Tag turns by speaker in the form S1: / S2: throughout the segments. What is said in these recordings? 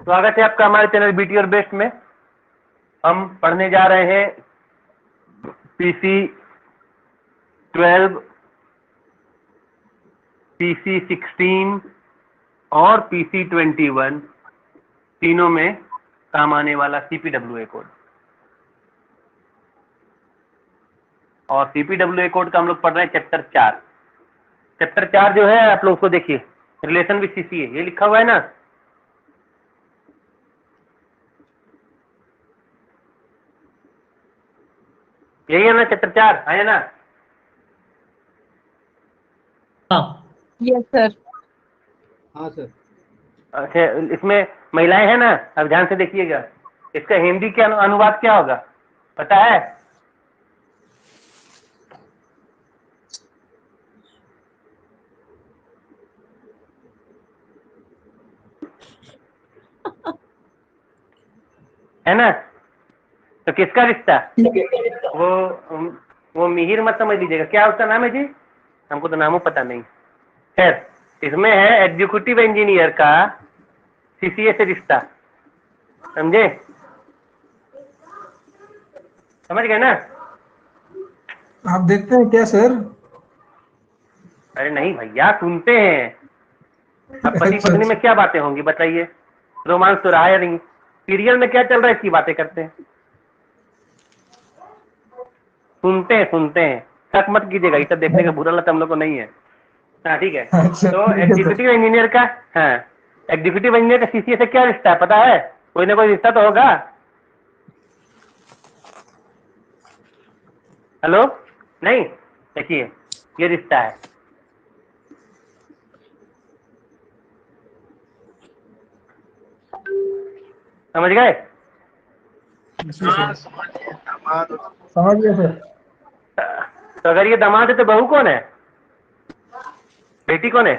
S1: स्वागत है आपका हमारे चैनल बीटी और बेस्ट में। हम पढ़ने जा रहे हैं पीसी 12, पीसी 16 और पीसी 21 तीनों में काम आने वाला सीपीडब्ल्यूए कोड। और सीपीडब्ल्यूए कोड का हम लोग पढ़ रहे हैं चैप्टर 4। चैप्टर 4 जो है आप लोग उसको देखिए, रिलेशन विद सीसीए, ये लिखा हुआ है ना। यही है ना चैप्टर 4, है ना?
S2: Yes sir.
S3: हाँ सर।
S1: अच्छा, इसमें महिलाएं हैं ना, अब ध्यान से देखिएगा। इसका हिंदी के अनुवाद क्या होगा पता है? है ना? तो किसका रिश्ता? वो मिहिर मत समझ लीजिएगा। क्या उसका नाम है जी? हमको तो नामों पता नहीं। खैर, इसमें है एग्जीक्यूटिव इंजीनियर का सीसीए से रिश्ता। समझे? समझ गए ना?
S3: आप देखते हैं क्या सर?
S1: अरे नहीं भैया, सुनते हैं। अब पति
S3: अच्छा,
S1: पत्नी में
S3: अच्छा।
S1: क्या बातें होंगी बताइए? रोमांस तो रहा है नहीं, सीरियल में क्या चल रहा है इसकी बातें करते हैं। सुनते हैं। शक मत कीजिएगा, ये सब देखने का बुरा लत हम लोग को नहीं है। हाँ ठीक है।
S3: अच्छा,
S1: तो
S3: ठीक है सर।
S1: एग्जीक्यूटिव इंजीनियर का, हाँ, एग्जीक्यूटिव इंजीनियर का सीसीए से क्या रिश्ता है पता है? कोई ना कोई रिश्ता तो होगा। हेलो? नहीं? देखिए, ये रिश्ता है। समझ गए?
S3: समझ गए सर।
S1: तो अगर ये दामाद है तो बहू कौन है? बेटी कौन है?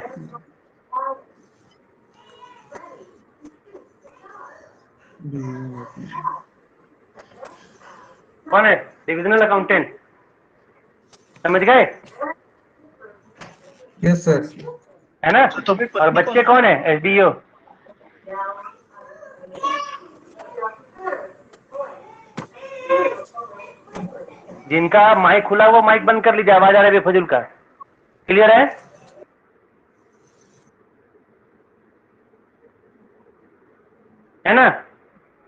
S1: कौन है? Divisional accountant. समझ गए?
S3: Yes sir.
S1: है ना? और बच्चे कौन है? एसडीओ। जिनका माइक खुला वो माइक बंद कर लीजिए, आवाज आ रहा है बेफजूल का। क्लियर है? है ना?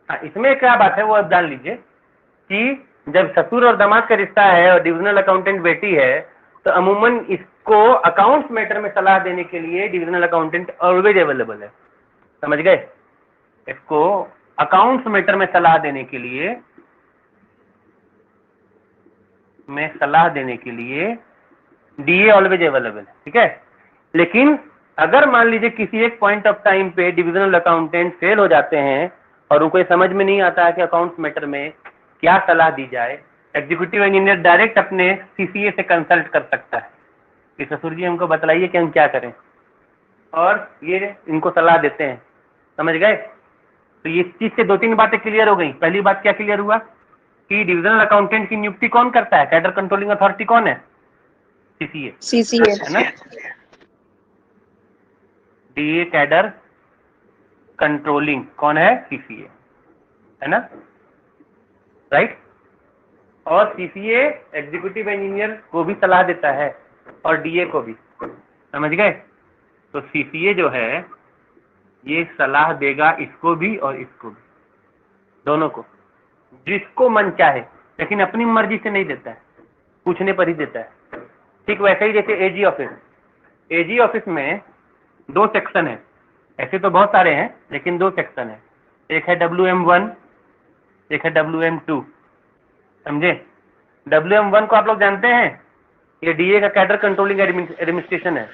S1: हाँ, इसमें क्या बात है वो आप जान लीजिए कि जब ससुर और दामाद का रिश्ता है और डिविजनल अकाउंटेंट बेटी है, तो अमूमन इसको अकाउंट्स मैटर में सलाह देने के लिए डिविजनल अकाउंटेंट ऑलवेज अवेलेबल है। समझ गए? इसको अकाउंट्स मैटर में सलाह देने के लिए डीए ऑलवेज अवेलेबल है। ठीक है? लेकिन अगर मान लीजिए किसी एक पॉइंट ऑफ टाइम पे डिविजनल अकाउंटेंट फेल हो जाते हैं और उनको समझ में नहीं आता है कि अकाउंट्स मैटर में क्या सलाह दी जाए, एग्जीक्यूटिव इंजीनियर डायरेक्ट अपने सीसीए से कंसल्ट कर सकता है कि ससुर जी हमको बतलाइए कि हम क्या करें, और ये इनको सलाह देते हैं। समझ गए? तो इस चीज से 2-3 बातें क्लियर हो गई। पहली बात क्या क्लियर हुआ कि डिविजनल अकाउंटेंट की नियुक्ति कौन करता है? कैडर कंट्रोलिंग अथॉरिटी कौन है? सीसीए, है ना? डीए कैडर कंट्रोलिंग कौन है? सीसीए, है ना? राइट? और सीसीए एग्जीक्यूटिव इंजीनियर को भी सलाह देता है और डीए को भी। समझ गए? तो सीसीए जो है ये सलाह देगा इसको भी और इसको भी, दोनों को, जिसको मन चाहे, लेकिन अपनी मर्जी से नहीं देता है, पूछने पर ही देता है। ठीक वैसे ही जैसे एजी ऑफिस में 2 सेक्शन है। ऐसे तो बहुत सारे हैं लेकिन 2 सेक्शन है। एक है WM1, एक है WM2। समझे? WM1 को आप लोग जानते हैं, ये डीए का कैडर कंट्रोलिंग एडमिनिस्ट्रेशन है।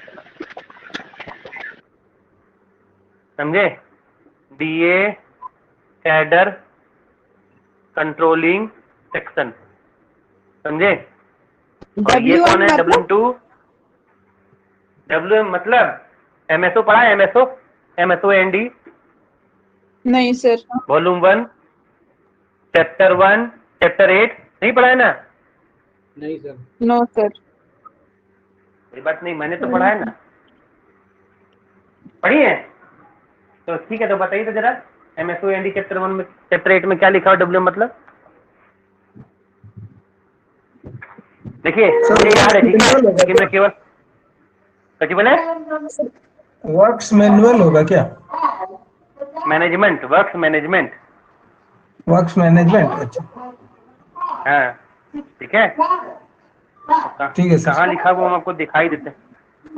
S1: समझे? DA cadre controlling section. समझे? और ये कौन है? WM2। WM मतलब एमएसओ पढ़ा है? एमएसओ एनडी
S2: नहीं सर।
S1: वॉल्यूम 1 चैप्टर 1 चैप्टर 8 नहीं पढ़ा है ना?
S3: नहीं सर।
S2: No sir.
S1: ये बात नहीं, मैंने तो पढ़ा है ना। पढ़ी है? तो ठीक है, तो बताइए तो जरा MSOAND चैप्टर 1 में, चैप्टर 8 में क्या लिखा हो WM मतलब? देखिए मुझे याद है, ठीक है, लेकिन मैं केवल क्या बोले,
S3: वर्क्स मैनुअल होगा क्या?
S1: Management, works management.
S3: Works management, अच्छा
S1: हाँ ठीक है।
S3: ठीक है सर।
S1: कहाँ लिखा हुआ हम आपको दिखाई देते हैं,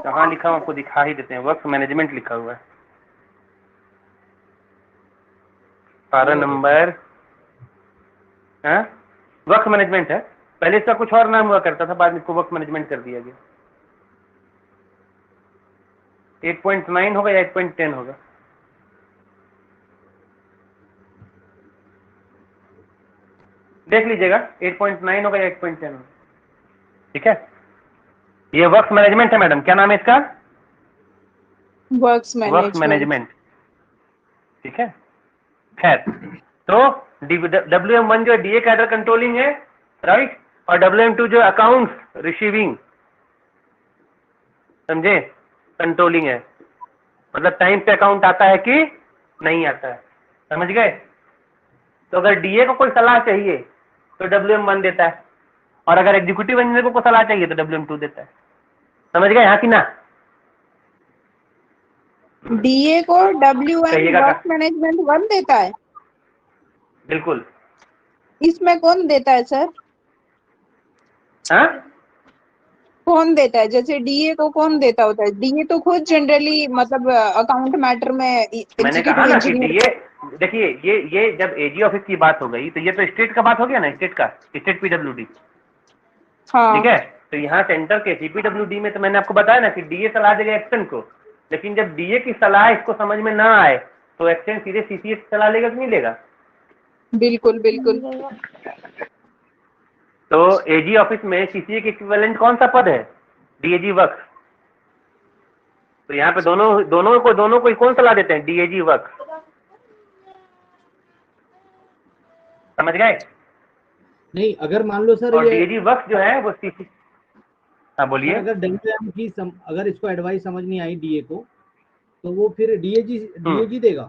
S1: कहाँ लिखा हुआ आपको दिखा ही देते हैं, वर्क्स मैनेजमेंट लिखा हुआ है, पारा नंबर, हाँ वर्क्स मैनेजमेंट है। पहले इसका कुछ और नाम हुआ करता था, बाद में इसको वर्क मैनेजमेंट कर दिया गया। 8.9 होगा या 8.10 होगा? देख लीजिएगा, 8.9 होगा या 8.10 होगा, ठीक है। ये वर्क्स मैनेजमेंट है मैडम, क्या नाम है इसका?
S2: Works
S1: works
S2: management.
S1: मैनेजमेंट, ठीक है। खैर, तो WM1 जो DA कैडर कंट्रोलिंग है, राइट, और WM2 जो अकाउंट्स रिसीविंग, समझे, कंट्रोलिंग है, मतलब टाइम पे अकाउंट आता है कि नहीं आता है, समझ गए। तो अगर DA को कोई सलाह चाहिए तो WM1 देता है, और अगर एग्जीक्यूटिव इंजीनियर को सलाह चाहिए तो WM2 देता है, समझ गए यहाँ की ना?
S2: DA को WM
S1: कहिएगा
S2: वर्क मैनेजमेंट 1 देता है।
S1: बिल्कुल।
S2: इसमें कौन देता है सर?
S1: हाँ,
S2: कौन देता है? जैसे DA को कौन देता होता है? DA तो खुद जनरली मतलब अकाउंट मैटर में
S1: मैंने कहा
S2: एग्जीक्यूटिव
S1: ना कि
S2: इंजीनियर
S1: DA,
S2: को।
S1: देखिए ये जब AG ऑफिस की बात हो गई तो ये तो स्टेट का बात हो गया ना, स्टेट का, स्टेट PWD, ठीक
S2: हाँ
S1: है। तो यहाँ सेंटर के CPWD में तो मैंने आपको बताया ना कि DA सलाह देगा एक्शन को, लेकिन जब DA की सलाह इसको समझ में ना आए तो एक्शन सीधे CCA की सलाह लेगा कि नहीं लेगा?
S2: बिल्कुल बिल्कुल।
S1: तो AG ऑफिस में CCA के इक्विवेलेंट कौन सा पद है? DAG works. तो यहाँ पे दोनों को कौन सलाह देते हैं? DAG वर्क्स, समझ गए।
S3: नहीं, अगर मान लो सर
S1: और
S3: ये
S1: DAG वर्क्स जो है वो CC, हाँ
S3: सर,
S1: बोलिए।
S3: अगर WM की अगर इसको एडवाइस समझ नहीं आई DA को, तो वो फिर DAG देगा।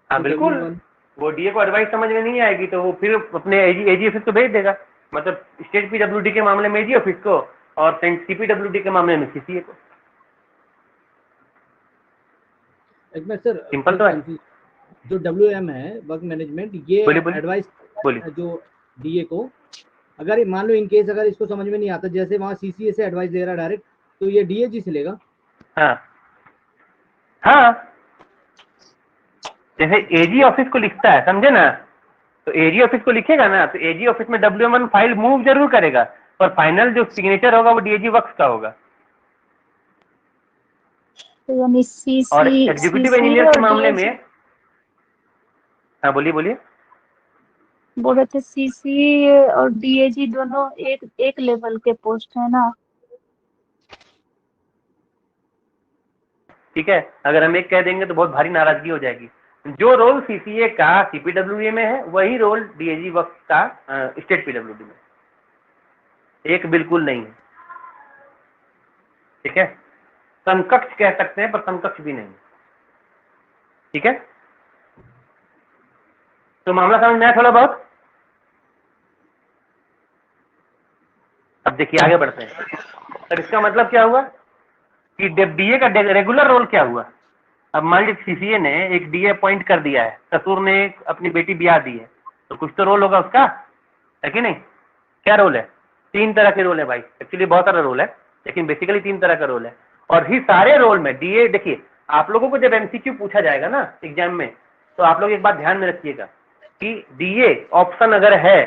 S1: हाँ
S3: जो
S1: बिल्कुल,
S3: WM1।
S1: वो DA को एडवाइस समझ में नहीं आएगी तो वो फिर अपने AG ऑफिस को भेज देगा, मतलब स्टेट PWD के मामले में AG ऑफिस को, और CPWD के मामले में CCA को।
S3: एक मिनट सर,
S1: सिंपल तो है।
S3: जो WM है वर्क मैनेजमेंट, ये
S1: बोलिए बोलिए
S3: एडवाइस
S1: बोलिए।
S3: जो DA को, अगर मान लो इन केस अगर इसको समझ में नहीं आता, जैसे वहां CCA से एडवाइस दे रहा डायरेक्ट, तो ये DAG से लेगा।
S1: हाँ हाँ, जैसे AG ऑफिस को लिखता है, समझे ना, तो AG ऑफिस को लिखेगा ना, तो AG ऑफिस में WM1 फाइल मूव जरूर करेगा, पर फाइनल जो सिग्नेचर होगा वो DAG वर्क्स का होगा।
S4: तो यानी
S1: और
S4: सीसी
S1: एग्जीक्यूटिव
S4: सीसीए
S1: इंजीनियर के
S4: और
S1: मामले में,
S4: डीएजी,
S1: हाँ बोलिए बोलिए।
S4: बोल रहे थे सीसीए और डीएजी दोनों एक एक लेवल के पोस्ट है ना।
S1: ठीक है, अगर हम एक कह देंगे तो बहुत भारी नाराजगी हो जाएगी। जो रोल CCA का CPWA में है वही रोल DAG वर्क्स का स्टेट PWD में, एक बिल्कुल नहीं है, ठीक है। समकक्ष कह सकते हैं पर समकक्ष भी नहीं, ठीक है। तो मामला समझ में आया थोड़ा बहुत? अब देखिए आगे बढ़ते हैं। तो इसका मतलब क्या हुआ कि DA का रेगुलर रोल क्या हुआ? अब मान लीजिए CCA ने एक DA अपॉइंट कर दिया है, ससुर ने अपनी बेटी ब्याह दी है, तो कुछ तो रोल होगा उसका, है कि नहीं? क्या रोल है? 3 तरह के रोल है भाई, एक्चुअली बहुत सारा रोल है, लेकिन बेसिकली 3 तरह का रोल है। और ही सारे रोल में DA, देखिए आप लोगों को जब MCQ पूछा जाएगा ना एग्जाम में, तो आप लोग एक बात ध्यान में रखिएगा कि DA ऑप्शन अगर है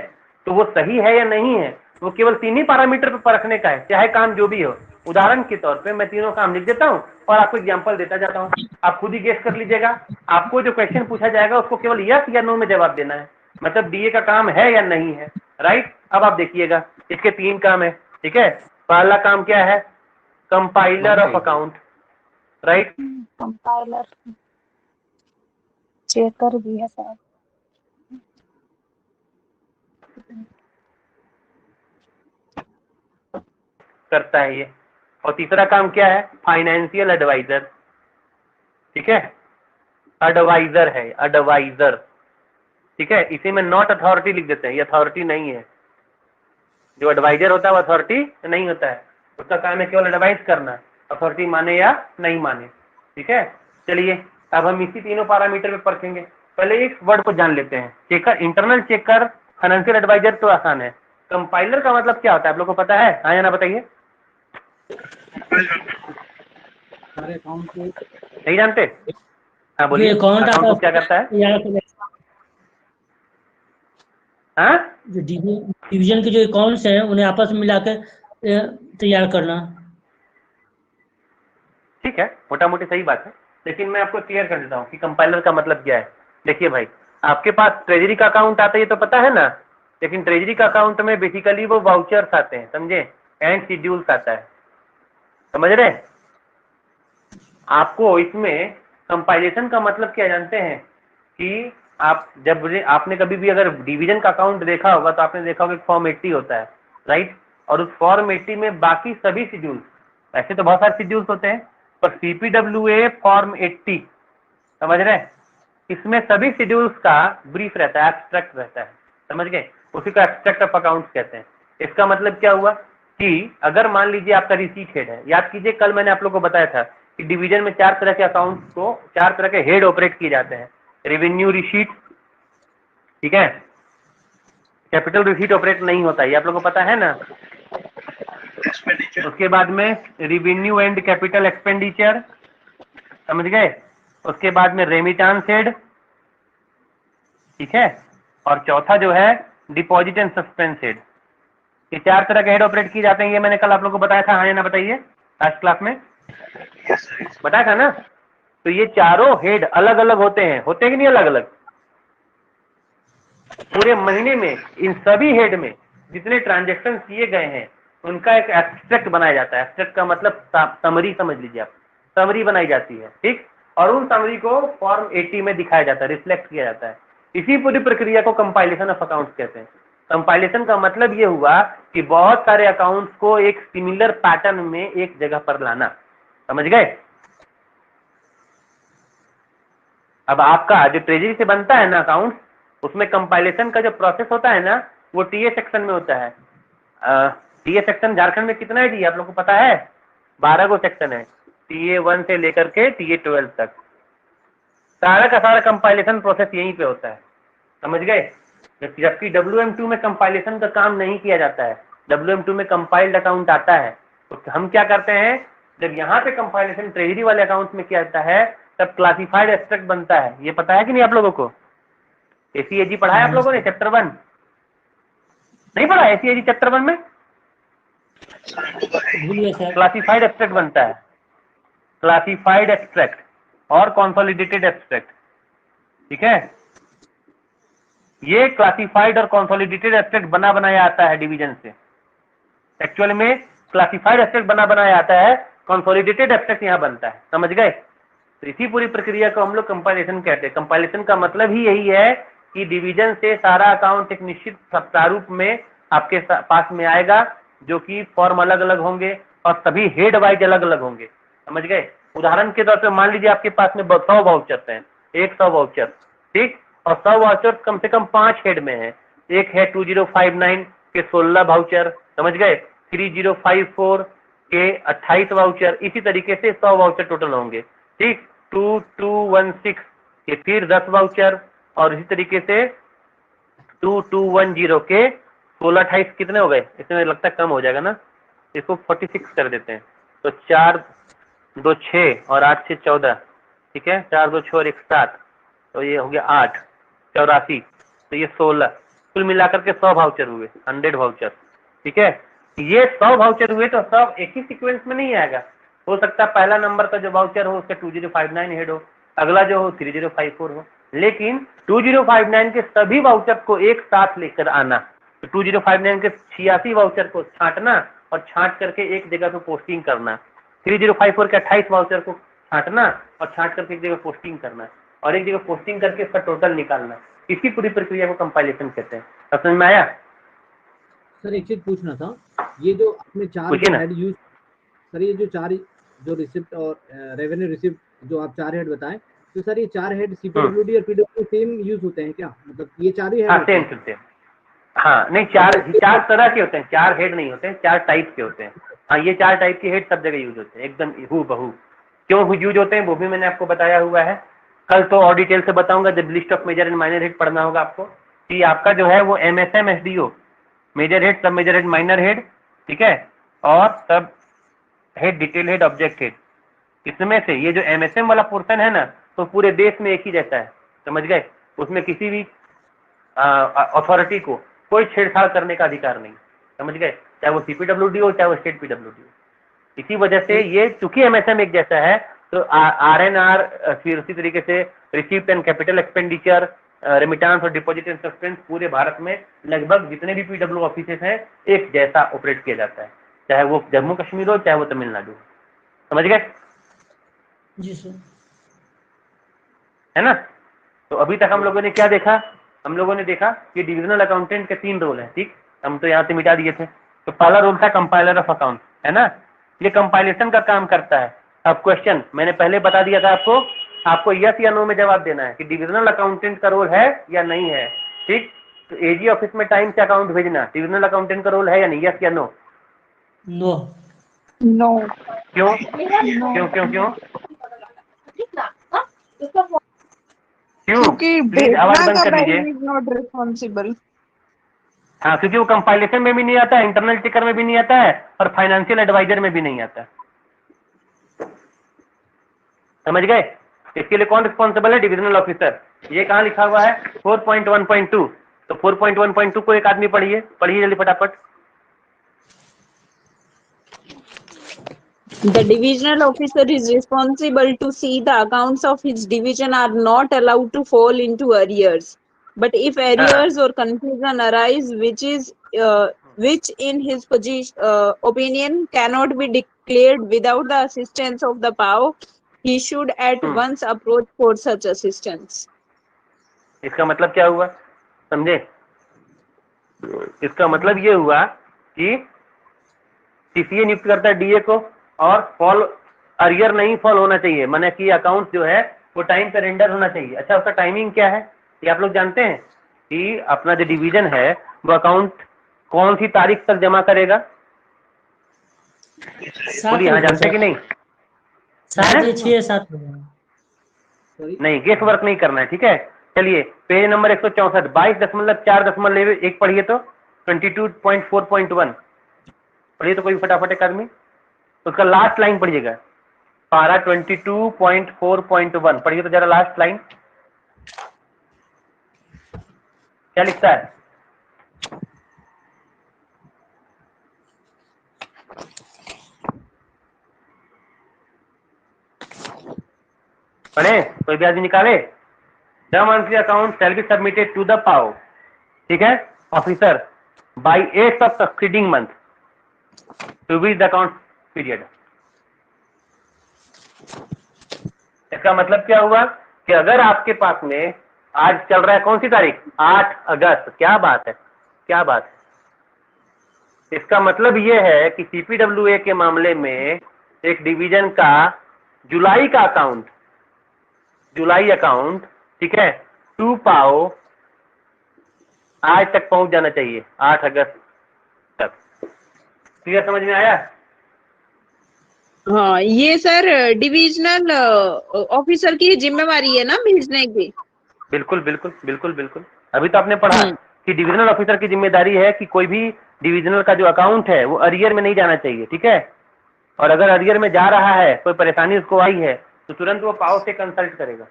S1: तो वो सही है या नहीं है, वो केवल 3 ही पैरामीटर पर परखने का है, चाहे काम जो भी हो। उदाहरण के तौर पे मैं तीनों काम लिख देता हूं और आपको एग्जांपल देता जाता हूं, आप खुद ही गेस कर लीजिएगा। आपको जो क्वेश्चन पूछा जाएगा उसको केवल यस या नो में जवाब देना है, मतलब DA का काम है या नहीं है, राइट। अब आप देखिएगा इसके 3 काम है, ठीक है। पहला काम क्या है? Compiler of account, right.
S4: Compiler, checker भी है शायद।
S1: करता है ये। और तीसरा काम क्या है? फाइनेंशियल एडवाइजर, ठीक है। एडवाइजर है, एडवाइजर, ठीक है। इसी में नॉट अथॉरिटी लिख देते हैं, ये अथॉरिटी नहीं है। जो एडवाइजर होता है वो अथॉरिटी नहीं होता है, उसका काम है केवल एडवाइस करना, अथॉरिटी माने या नहीं माने, ठीक है। चलिए अब हम इसी तीनों पैरामीटर पे परखेंगे। पहले एक वर्ड को जान लेते हैं, checker, internal checker, financial adviser तो आसान है। कंपाइलर का मतलब क्या होता है आप लोग को पता है? हाँ या ना बताइए।
S3: सारे अकाउंट को
S1: नहीं जानते? हाँ
S5: जो
S1: बोलिए,
S5: अकाउंट
S1: अकाउंट
S5: आता
S1: को क्या करता है?
S5: है,
S1: हाँ
S5: जो डिवीजन के जो अकाउंट्स हैं उन्हें आपस में मिलाकर तैयार करना।
S1: ठीक है, मोटा मोटी सही बात है, लेकिन मैं आपको क्लियर कर देता हूँ कि कंपाइलर का मतलब क्या है। देखिए भाई, आपके पास ट्रेजरी का अकाउंट आता है ये तो पता है ना, लेकिन ट्रेजरी का अकाउंट में बेसिकली वो वाउचर्स आते हैं, समझे, एंड शेड्यूल्स आता है, समझ रहे हैं? आपको इसमें कंपाइलेशन का मतलब क्या जानते हैं कि आप जब आपने कभी भी अगर डिवीजन का अकाउंट देखा होगा तो आपने देखा होगा कि फॉर्म 80 होता है, राइट, और उस फॉर्म 80 में बाकी सभी शेड्यूल्स, ऐसे तो बहुत सारे शेड्यूल्स होते हैं पर सीपीडब्ल्यूए फॉर्म 80, समझ रहे हैं, इसमें सभी शेड्यूल्स का ब्रीफ रहता है, एब्स्ट्रैक्ट रहता है, समझ गए, उसी को एब्स्ट्रैक्ट ऑफ अकाउंट्स कहते हैं। इसका मतलब क्या हुआ कि अगर मान लीजिए आपका रिसीट हेड है, याद कीजिए कल मैंने आप लोग को बताया था कि डिवीजन में 4 तरह के अकाउंट्स को, 4 तरह के हेड ऑपरेट किए जाते हैं। रेवेन्यू रिसीट, ठीक है, कैपिटल रिसीट ऑपरेट नहीं होता, ये आप लोग को पता है ना। उसके बाद में रेवेन्यू एंड कैपिटल एक्सपेंडिचर, समझ गए। उसके बाद में रेमिटेंस हेड, ठीक है, और चौथा जो है डिपॉजिट एंड सस्पेंस हेड। ये 4 तरह के हेड ऑपरेट किए जाते हैं, ये मैंने कल आप लोग को बताया था, हाँ या ना बताइए, लास्ट क्लास में बताया था ना। तो ये चारों हेड अलग अलग होते हैं कि नहीं अलग अलग? पूरे महीने में इन सभी हेड में जितने ट्रांजेक्शन किए गए हैं उनका एक एब्स्ट्रैक्ट बनाया जाता है। एब्स्ट्रैक्ट का मतलब समरी समझ लीजिए आप, समरी बनाई जाती है, ठीक, और उन समरी को फॉर्म 80 में दिखाया जाता है, रिफ्लेक्ट किया जाता है। इसी पूरी प्रक्रिया को कंपाइलेशन ऑफ अकाउंट्स कहते हैं। कंपाइलेशन का मतलब ये हुआ कि बहुत सारे अकाउंट्स को एक सिमिलर पैटर्न में एक जगह पर लाना, समझ गए। अब आपका जो ट्रेजरी से बनता है ना अकाउंट, उसमें कंपाइलेशन का जो प्रोसेस होता है ना वो टीए सेक्शन में होता है। टीए सेक्शन झारखंड में कितना है जी आप लोग को पता है? 12 को सेक्शन है, टीए 1 से लेकर के टीए 12 तक। सारा का सारा कंपाइलेशन प्रोसेस यहीं पे होता है, समझ गए। जबकि WM2 में कंपाइलेशन का काम नहीं किया जाता है। WM2 में कंपाइल्ड अकाउंट आता है, तो हम क्या करते हैं, जब यहाँ पे कंपाइलेशन ट्रेजरी वाले अकाउंट में किया जाता है तब क्लासिफाइड एब्स्ट्रैक्ट बनता है। ये पता है कि नहीं आप लोगों को? एसीएजी पढ़ा है आप लोगों ने चैप्टर 1? नहीं पढ़ा एसीएजी चैप्टर 1 में? क्लासिफाइड एब्स्ट्रैक्ट बनता है, क्लासिफाइड एब्स्ट्रैक्ट और कंसोलिडेटेड एब्स्ट्रैक्ट, ठीक है। ये क्लासिफाइड और कंसोलिडेटेड एब्स्ट्रैक्ट बना बनाया आता है डिवीजन से। एक्चुअल में क्लासिफाइड एब्स्ट्रैक्ट बना बनाया आता है, कंसोलिडेटेड एब्स्ट्रैक्ट यहाँ बनता है, समझ गए। तो इसी पूरी प्रक्रिया को हम लोग कंपाइलेशन कहते हैं। कंपाइलेशन का मतलब ही यही है कि डिवीजन से सारा अकाउंट एक निश्चित प्रारूप में आपके पास में आएगा, जो कि फॉर्म अलग अलग होंगे और सभी हेड वाइज अलग अलग होंगे, समझ गए। उदाहरण के तौर पे मान लीजिए आपके पास में 100 वाउचर्स हैं, 100 वाउचर, ठीक, और 100 वाउचर कम से कम 5 हेड में है। एक है 2059 के 16 वाउचर, समझ गए, 3054 के 28 वाउचर, इसी तरीके से 100 वाउचर टोटल होंगे, ठीक। 2216 के फिर 10 वाउचर, और इसी तरीके से 2210 के 16-28 कितने हो गए? इसमें लगता है कम हो जाएगा ना, इसको 46 कर देते हैं। तो 4 2 6 और 8 से 14, ठीक है, 4 2 6 और 1 7, तो ये हो गया 8 84, तो ये 16, कुल मिलाकर के 100 वाउचर हुए, 100 वाउचर, ठीक है। ये 100 वाउचर हुए तो सब एक ही सीक्वेंस में नहीं आएगा। हो सकता है पहला नंबर का जो वाउचर हो उसके 2059 हेड हो, अगला जो हो 3054 हो, लेकिन 2059 के सभी वाउचर को एक साथ लेकर आना। तो 2059 के 86 वाउचर को छांटना और छांट करके एक जगह पे पोस्टिंग करना, 3054 के 28 वाउचर को छांटना और छांट करके एक जगह पोस्टिंग करना, और एक जगह पोस्टिंग करके इसका टोटल निकालना। इसी पूरी प्रक्रिया को कंपाइलेशन कहते हैं। समझ में आया?
S3: सर एक चीज पूछना था, ये जो आपने 4
S1: पूछिए ना।
S3: हेड यूज, सर ये जो 4 जो रिसिप्ट और रेवेन्यू रिसिप्ट जो आप 4 हेड बताएं, तो सर ये 4 हेड सीपीडब्ल्यूडी और पीडब्ल्यू सेम यूज होते हैं क्या, मतलब ये 4 ही हेड
S1: हाँ
S3: होते हैं?
S1: सेम चलते हैं। हाँ नहीं, चार तरह के होते हैं, 4 हेड नहीं होते हैं, 4 टाइप के होते हैं। हाँ ये 4 टाइप के हेड सब जगह यूज होते हैं, एकदम हूबहू। क्यों यूज होते हैं वो भी मैंने आपको बताया हुआ है, कल तो और डिटेल से बताऊंगा जब list of major and minor head पढ़ना होगा आपको। कि आपका जो है वो MSM SDO, मेजर हेड, सब मेजर हेड, माइनर हेड, ठीक है, और सब head, detail head, object head. इसमें से ये जो MSM वाला पोर्शन है ना, तो पूरे देश में एक ही जैसा है, समझ गए? उसमें किसी भी अथॉरिटी को कोई छेड़छाड़ करने का अधिकार नहीं, समझ गए? चाहे वो CPWD हो, चाहे वो स्टेट PWD हो। इसी वजह से ये चूंकि MSM एक जैसा है, तो RNR, फिर उसी तरीके से receipt and capital expenditure, remittance और डिपॉजिट एंड सस्पेंस, पूरे भारत में लगभग जितने भी PW ऑफिसेस हैं एक जैसा ऑपरेट किया जाता है, चाहे वो जम्मू कश्मीर हो, चाहे वो तमिलनाडु हो, समझ गए?
S5: जी सर।
S1: है ना? तो अभी तक हम लोगों ने क्या देखा? हम लोगों ने देखा कि डिविजनल अकाउंटेंट के 3 रोल हैं, ठीक? हम तो यहाँ से मिटा दिए थे। तो पहला रोल था कंपाइलर ऑफ अकाउंट, है ना? ये कंपाइलेशन का काम करता है। अब क्वेश्चन मैंने पहले बता दिया था आपको यस या नो में जवाब देना है कि डिविजनल अकाउंटेंट का रोल है या नहीं है, ठीक? तो AG ऑफिस में टाइम से अकाउंट भेजना डिविजनल अकाउंटेंट का रोल है या नहीं, यस या नो?
S5: नो।
S2: नो।
S1: क्यों क्यों क्यों क्यों क्यों?
S2: क्योंकि
S1: प्लीज आवाज
S2: भेजना
S1: बंद
S2: का
S1: कर लीजिए।
S2: Is not responsible.
S1: हाँ, क्योंकि वो कंपाइलेशन में भी नहीं आता है, इंटरनल टिकर में भी नहीं आता है, और फाइनेंशियल एडवाइजर में भी नहीं आता है, समझ गए? इसके लिए कौन रिस्पॉन्सिबल है? Divisional officer. ये कहाँ लिखा हुआ है? 4.1.2। तो 4.1.2 को एक आदमी पढ़िए जल्दी फटाफट।
S2: The divisional officer is responsible to see the accounts of his division are not allowed to fall into arrears. But if arrears or confusion arise, which in his opinion cannot be declared without the assistance of the PAO, he should at once approach for such assistance.
S1: इसका मतलब क्या हुआ, समझे? इसका मतलब ये हुआ कि CCA नियुक्त करता है DA को, और अरियर नहीं फॉल होना चाहिए, माने कि अकाउंट जो है वो टाइम पे रेंडर होना चाहिए। अच्छा, उसका टाइमिंग क्या है ये आप लोग जानते हैं कि अपना जो डिवीजन है वो अकाउंट कौन सी तारीख तक जमा करेगा? बोलिए, हाँ जानते कि नहीं?
S5: 7 या 6 या 7
S1: नहीं, गेस वर्क नहीं करना है, ठीक है? चलिए पेज नंबर 164, 22.4.1 पढ़िए तो 22.4.1 पढ़िए तो कोई फटाफट एक आदमी, उसका लास्ट लाइन पढ़िएगा। पारा 22.4.1 पढ़िए तो जरा लास्ट लाइन क्या लिखता है? पढ़े? कोई भी आदमी निकाले। The monthly account shall be submitted to the PAO, ठीक है, officer by 8th of succeeding month to which the account period. इसका मतलब क्या हुआ कि अगर आपके पास में आज चल रहा है कौन सी तारीख? 8 अगस्त। क्या बात है, क्या बात है। इसका मतलब यह है कि CPWA के मामले में एक डिवीजन का जुलाई का अकाउंट, जुलाई अकाउंट, ठीक है, टू पाओ आज तक पहुंच जाना चाहिए, 8 अगस्त तक। क्लियर, समझ में आया?
S2: हाँ, ये सर डिविजनल ऑफिसर की जिम्मेवारी है ना भेजने की।
S1: बिल्कुल बिल्कुल बिल्कुल बिल्कुल। अभी तो आपने पढ़ा कि डिविजनल ऑफिसर की जिम्मेदारी है कि कोई भी डिविजनल का जो अकाउंट है वो अरियर में नहीं जाना चाहिए, ठीक है? और अगर अरियर में जा रहा है, कोई परेशानी उसको आई है, तो तुरंत वो पाओ से कंसल्ट करेगा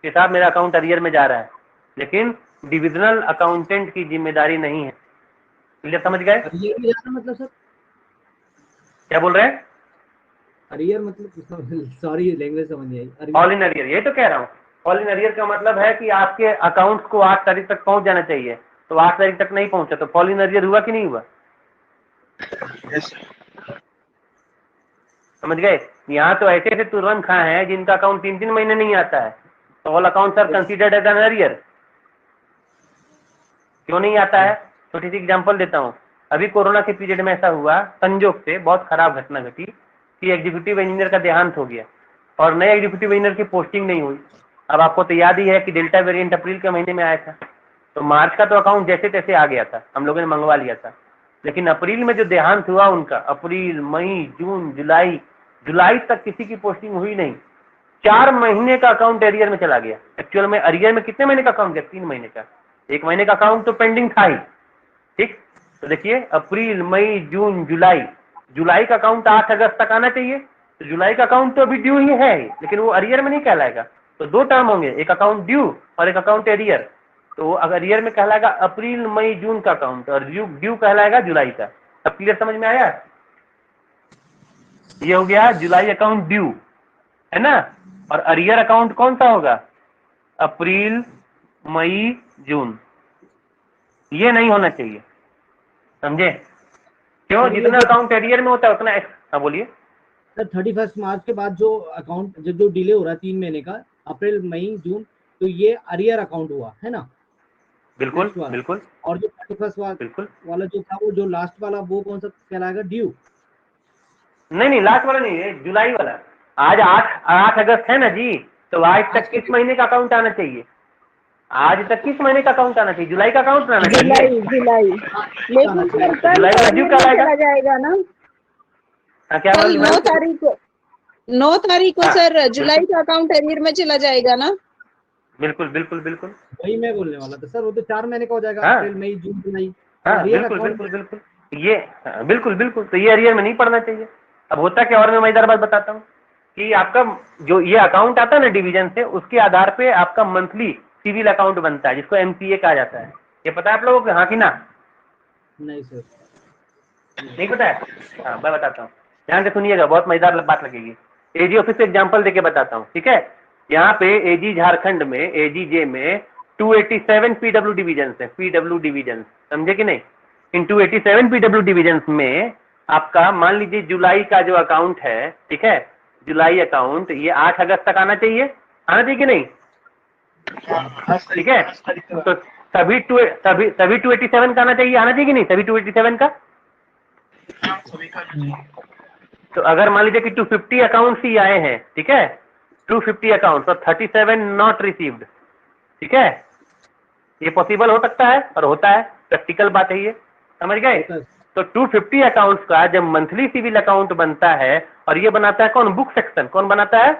S1: कि साहब मेरा अकाउंट अरियर में जा रहा है। लेकिन डिविजनल अकाउंटेंट की जिम्मेदारी नहीं है। क्लियर, समझ गए?
S3: अरियर में जाना मतलब सर,
S1: क्या बोल रहे हैं?
S3: अरियर मतलब सॉरी लैंग्वेज समझ नहीं आई।
S1: ऑल इन अरियर, यही तो कह रहा हूँ। ऑल इन अरियर का मतलब है कि आपके अकाउंट्स को 8 तारीख तक पहुंच जाना चाहिए, तो 8 तारीख तक नहीं पहुंचा तो फॉल इन अरियर हुआ कि नहीं हुआ? समझ गए? यहाँ तो ऐसे ऐसे तुरंत खा हैं जिनका अकाउंट 3-3 महीने नहीं आता है, तो all accounts are considered as an arrear. क्यों नहीं आता है? छोटी सी एग्जांपल देता हूँ। अभी कोरोना के पीरियड में ऐसा हुआ, संजोग से बहुत खराब घटना घटी कि एग्जीक्यूटिव इंजीनियर का देहांत हो गया और नए एग्जीक्यूटिव इंजीनियर की पोस्टिंग नहीं हुई। अब आपको तो याद ही है कि डेल्टा वेरिएंट अप्रैल के महीने में आया था, तो मार्च का तो अकाउंट जैसे तैसे आ गया था, हम लोगों ने मंगवा लिया था। लेकिन अप्रैल में जो देहांत हुआ उनका, अप्रैल, मई, जून, जुलाई, जुलाई तक किसी की पोस्टिंग हुई नहीं। 4 महीने का अकाउंट एरियर में चला गया। एक्चुअल में एरियर में कितने महीने का अकाउंट गया? 3 महीने का। 1 महीने का अकाउंट तो पेंडिंग था ही। ठीक, तो देखिए अप्रैल, मई, जून, जुलाई, जुलाई का अकाउंट 8 अगस्त तक आना चाहिए। तो जुलाई का अकाउंट तो अभी ड्यू ही है, लेकिन वो अरियर में नहीं कहलाएगा। तो 2 टर्म होंगे, एक अकाउंट ड्यू और एक अकाउंट एरियर। तो अगर अरियर में कहलाएगा अप्रैल, मई, जून का अकाउंट, और ड्यू कहलाएगा जुलाई का। अब क्लियर समझ में आया? ये हो गया जुलाई अकाउंट ड्यू, है ना। और अरियर अकाउंट कौन सा होगा? अप्रैल, मई, जून। ये नहीं होना चाहिए, समझे? क्यों? जितना अकाउंट एरियर में होता है उतना। हाँ बोलिए
S3: सर। 31 मार्च के बाद जो अकाउंट जो डिले हो रहा है 3 महीने का, अप्रैल, मई, जून, तो ये अरियर अकाउंट हुआ है ना।
S1: बिल्कुल
S3: Next वाला।
S1: बिल्कुल
S3: और जो 31
S1: बिल्कुल।
S3: वाला जो था, वो जो लास्ट वाला, वो कौन सा कहलाएगा? ड्यू।
S1: नहीं, लास्ट वाला नहीं है, जुलाई वाला। आज 8 अगस्त है ना जी, तो आज तक किस महीने का अकाउंट आना चाहिए? आज तक किस महीने का अकाउंट आना चाहिए? जुलाई का अकाउंट आना चाहिए।
S2: जुलाई। लेकिन सर कल
S1: जुलाई वाला ड्यू
S2: अरियर में
S1: कहलाएगा।
S2: चला जाएगा ना?
S1: हाँ, क्या
S2: कल
S1: बोल?
S2: 9 तारीख को
S1: हाँ,
S2: सर जुलाई का अकाउंट अरियर में चला जाएगा ना?
S1: बिल्कुल बिल्कुल बिल्कुल।
S3: वही मैं बोलने वाला था सर। वो तो 4 महीने का हो जाएगा,
S1: हाँ।
S3: अप्रैल, मई, जून, जुलाई।
S1: हाँ,
S3: अरियर
S1: बिल्कुल
S3: अकाउंट।
S1: बिल्कुल बिल्कुल। ये हाँ, बिल्कुल बिल्कुल। तो ये अरियर में नहीं पड़ना चाहिए। अब होता क्या, और मैं मजेदार बात बताता हूँ कि आपका जो ये अकाउंट आता है ना डिवीजन से, उसके आधार पे आपका मंथली सिविल अकाउंट बनता है, जिसको एमसीए कहा जाता है। ये पता है आप लोगों को? हाँ कि ना?
S3: नहीं सर।
S1: नहीं पता है? हाँ, मैं बताता हूँ, ध्यान से सुनिएगा, बहुत मजेदार बात लगेगी। एजी ऑफिस से एग्जाम्पल देके बताता हूँ, ठीक है। यहाँ पे एजी झारखंड में, एजीजे में 287 पीडब्ल्यू डिवीजन है, पीडब्ल्यू डिवीजन, समझे कि नहीं? इन 287 पीडब्ल्यू डिवीजन में आपका मान लीजिए जुलाई का जो अकाउंट है, ठीक है, जुलाई अकाउंट ये 8 अगस्त तक आना चाहिए कि नहीं? ठीक है, तो सभी 287 का आना चाहिए कि नहीं? सभी 287 का। तो अगर मान लीजिए कि 250 अकाउंट्स ही आए हैं, ठीक है, 250 अकाउंट, तो 37 नॉट रिसीव्ड, ठीक है। ये पॉसिबल हो सकता है और होता है, प्रैक्टिकल बात है ये, समझ गए? तो 250 अकाउंट्स का जब मंथली सिविल अकाउंट बनता है, और ये बनाता है कौन? Book section. कौन बनाता है?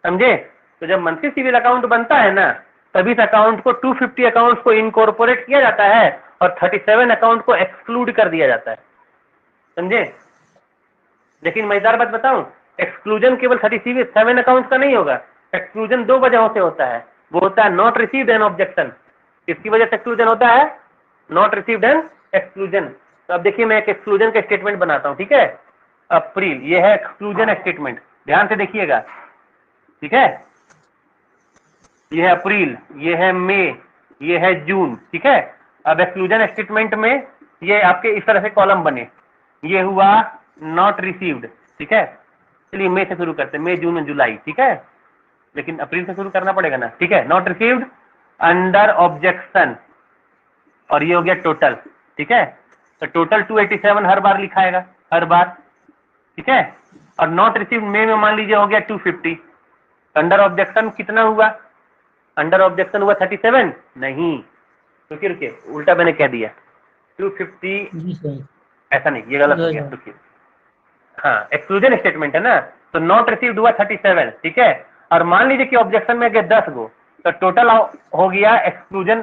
S1: समझे? तो जब मंथली सिविल अकाउंट बनता है ना, तभी इस अकाउंट को 250 अकाउंट्स को इनकॉर्पोरेट किया जाता है और 37 अकाउंट को एक्सक्लूड कर दिया जाता है, समझे? लेकिन मजेदार बात बताऊं, एक्सक्लूजन केवल 37 अकाउंट्स का नहीं होगा। एक्सक्लूजन 2 वजहों से होता है। वो होता है नॉट रिसीव्ड एंड ऑब्जेक्शन। किसकी वजह से एक्सक्लूजन होता है? Not received and exclusion. तो अब देखिए, मैं एक एक्सक्लूजन का स्टेटमेंट बनाता हूं, ठीक है। अप्रैल, ये है एक्सक्लूजन स्टेटमेंट, ध्यान से देखिएगा, ठीक है। ये है अप्रैल, ये है मई, ये है जून, ठीक है। अब एक्सक्लूजन स्टेटमेंट में ये आपके इस तरह से कॉलम बने। ये हुआ नॉट रिसीव्ड, ठीक है। चलिए मई से शुरू करते हैं, मई, जून, जुलाई, ठीक है। लेकिन अप्रैल से शुरू करना पड़ेगा ना, ठीक है। नॉट रिसीव्ड अंडर ऑब्जेक्शन, और ये हो गया टोटल, ठीक है। तो टोटल 287 हर बार लिखाएगा, हर बार, ठीक है। और नॉट रिसीव्ड मई में मान लीजिए हो गया 250। अंडर ऑब्जेक्शन कितना हुआ? अंडर ऑब्जेक्शन हुआ 37? नहीं, रुकिए रुकिए, उल्टा मैंने कह दिया, 250
S5: जी सर।
S1: ऐसा नहीं, ये गलत हो गया, रुकिए। हाँ, एक्सक्लूजन स्टेटमेंट है ना, तो नॉट रिसीव्ड हुआ 37, ठीक है। और मान लीजिए कि ऑब्जेक्शन में गए 10 गो, तो टोटल हो गया एक्सक्लूजन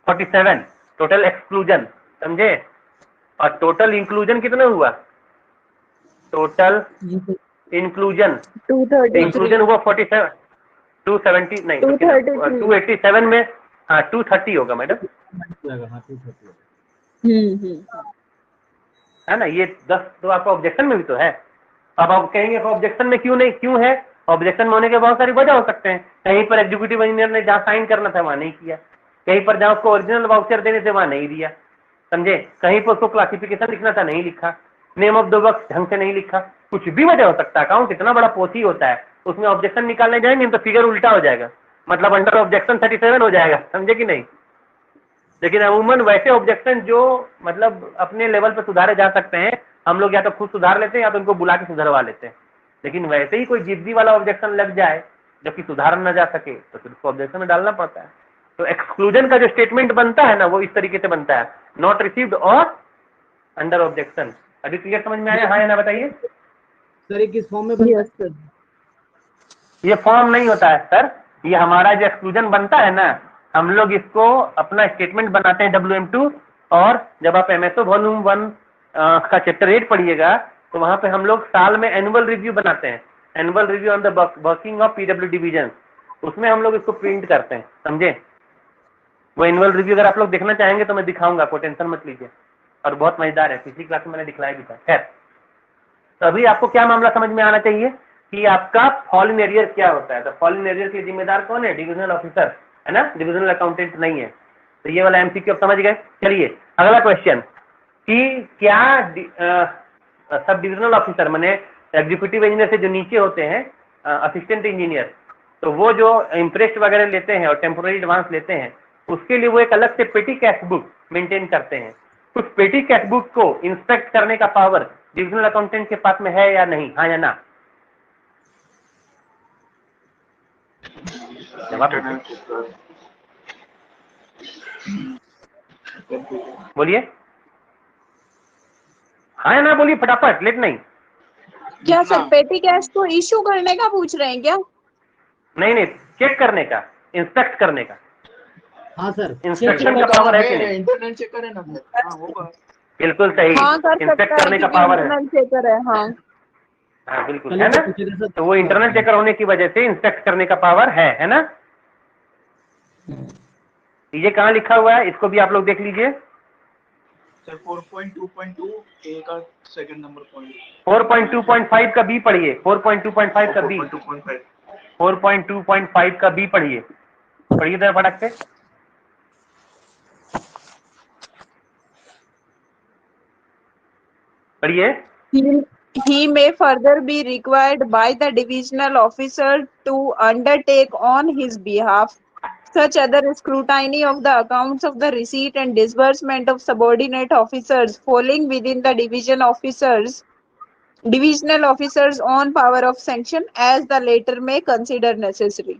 S1: 47, टोटल एक्सक्लूजन, समझे? और टोटल इंक्लूजन कितना हुआ? टोटल
S5: जी सर।
S1: इंक्लूजन,
S2: 233।
S1: इंक्लूजन हुआ 47, 270 नहीं,
S2: 233।
S1: 287 में, हाँ 230 होगा मैडम,
S3: हाँ 230।
S1: है ना। ये 10 तो आपका ऑब्जेक्शन में भी तो है। अब आप कहेंगे ऑब्जेक्शन में क्यों नहीं, क्यों है? ऑब्जेक्शन में होने के बहुत सारी वजह हो सकते हैं। कहीं पर एग्जीक्यूटिव इंजीनियर ने जहाँ साइन करना था वहाँ नहीं किया, कहीं पर जहाँ उसको ओरिजिनल वाउचर देने थे वहाँ नहीं दिया, समझे? कहीं पर उसको क्लासिफिकेशन लिखना था, नहीं लिखा, नेम ऑफ द वर्क ढंग से नहीं लिखा, कुछ भी वजह हो सकता है। अकाउंट इतना बड़ा पोथी होता है, उसमें ऑब्जेक्शन निकालने जाएंगे तो फिगर उल्टा हो जाएगा, मतलब अंडर ऑब्जेक्शन 37 हो जाएगा, समझे कि नहीं? लेकिन अमूमन वैसे ऑब्जेक्शन जो मतलब अपने लेवल पर सुधारे जा सकते हैं, हम लोग या तो खुद सुधार लेते हैं या तो उनको बुला के सुधरवा लेते हैं, लेकिन वैसे ही कोई जिद्दी वाला ऑब्जेक्शन लग जाए जबकि सुधार न जा सके तो फिर उसको ऑब्जेक्शन में डालना पड़ता है। तो एक्सक्लूजन का जो स्टेटमेंट बनता है ना वो इस तरीके से बनता है, नॉट रिसीव्ड और अंडर ऑब्जेक्शन। अभी क्लियर समझ में आया? हाँ या ना बताइए।
S3: सर ये किस फॉर्म में बनता है?
S2: Yes, sir.
S1: ये फॉर्म नहीं होता है सर, ये हमारा जो एक्सक्लूजन बनता है ना, हम लोग इसको अपना स्टेटमेंट बनाते हैं WM2, और जब आप MSO वॉल्यूम 1 का चैप्टर 8 पढ़िएगा तो वहां पे हम लोग साल में एनुअल रिव्यू बनाते हैं, annual review on the working of PW division, उसमें हम लोग इसको प्रिंट करते हैं, समझे? वो एनुअल रिव्यू अगर आप लोग देखना चाहेंगे तो मैं दिखाऊंगा, कोई टेंशन मत लीजिए, और बहुत मजेदार है, पिछली क्लास में मैंने दिखलाया भी था। खैर, तो अभी आपको क्या मामला समझ में आना चाहिए कि आपका फॉल इन एरियर क्या होता है। तो फॉल इन एरियर के लिए जिम्मेदार कौन है? डिविजनल ऑफिसर, है ना, डिविजनल अकाउंटेंट नहीं है। तो ये वाला MCQ आप समझ गए। चलिए अगला क्वेश्चन कि क्या सब डिविजनल ऑफिसर माने एग्जीक्यूटिव इंजीनियर से जो नीचे होते हैं असिस्टेंट इंजीनियर, तो वो जो इंप्रेस्ट वगैरह लेते हैं और टेम्पोररी एडवांस लेते हैं, उसके लिए वो एक अलग से पेटी कैश बुक मेंटेन करते हैं। उस पेटी कैश बुक को इंस्पेक्ट करने का पावर डिविजनल अकाउंटेंट के पास में है या नहीं? हाँ या ना? जवाब बोलिए, हाँ या ना बोलिए फटाफट, लेट नहीं।
S2: क्या सर पेटी कैश को इशू करने का पूछ रहे हैं क्या?
S1: नहीं नहीं, चेक करने का, इंस्पेक्ट करने का।
S3: हाँ सर,
S1: इंस्पेक्शन का पावर है कि नहीं?
S6: इंटरनेट चेक करें ना सर। हाँ होगा।
S1: बिल्कुल सही,
S2: हाँ कर
S1: इंस्पेक्ट
S2: सकता है
S1: करने का
S2: क्योंकि
S1: पावर है।
S2: इंटरनल चेकर है। हाँ
S1: हाँ बिल्कुल
S3: चलिए
S1: है ना,
S3: पूछिए सर।
S1: तो वो इंटरनल चेकर होने की वजह से इंस्पेक्ट करने का पावर है ना। ये कहाँ लिखा हुआ है, इसको भी आप लोग देख लीजिए।
S6: सर 4.2.2 ए का सेकंड नंबर पॉइंट।
S1: 4.2.5 का बी पढ़िए, 4.2.5 का बी,
S6: 4.2.5
S1: 4.2.5 का बी पढ़िए, पढ़िए जरा फटाक से। पढ़िए।
S2: He may further be required by the divisional officer to undertake on his behalf such other scrutiny of the accounts of the receipt and disbursement of subordinate officers falling within the divisional officers on power of sanction as the latter may consider necessary.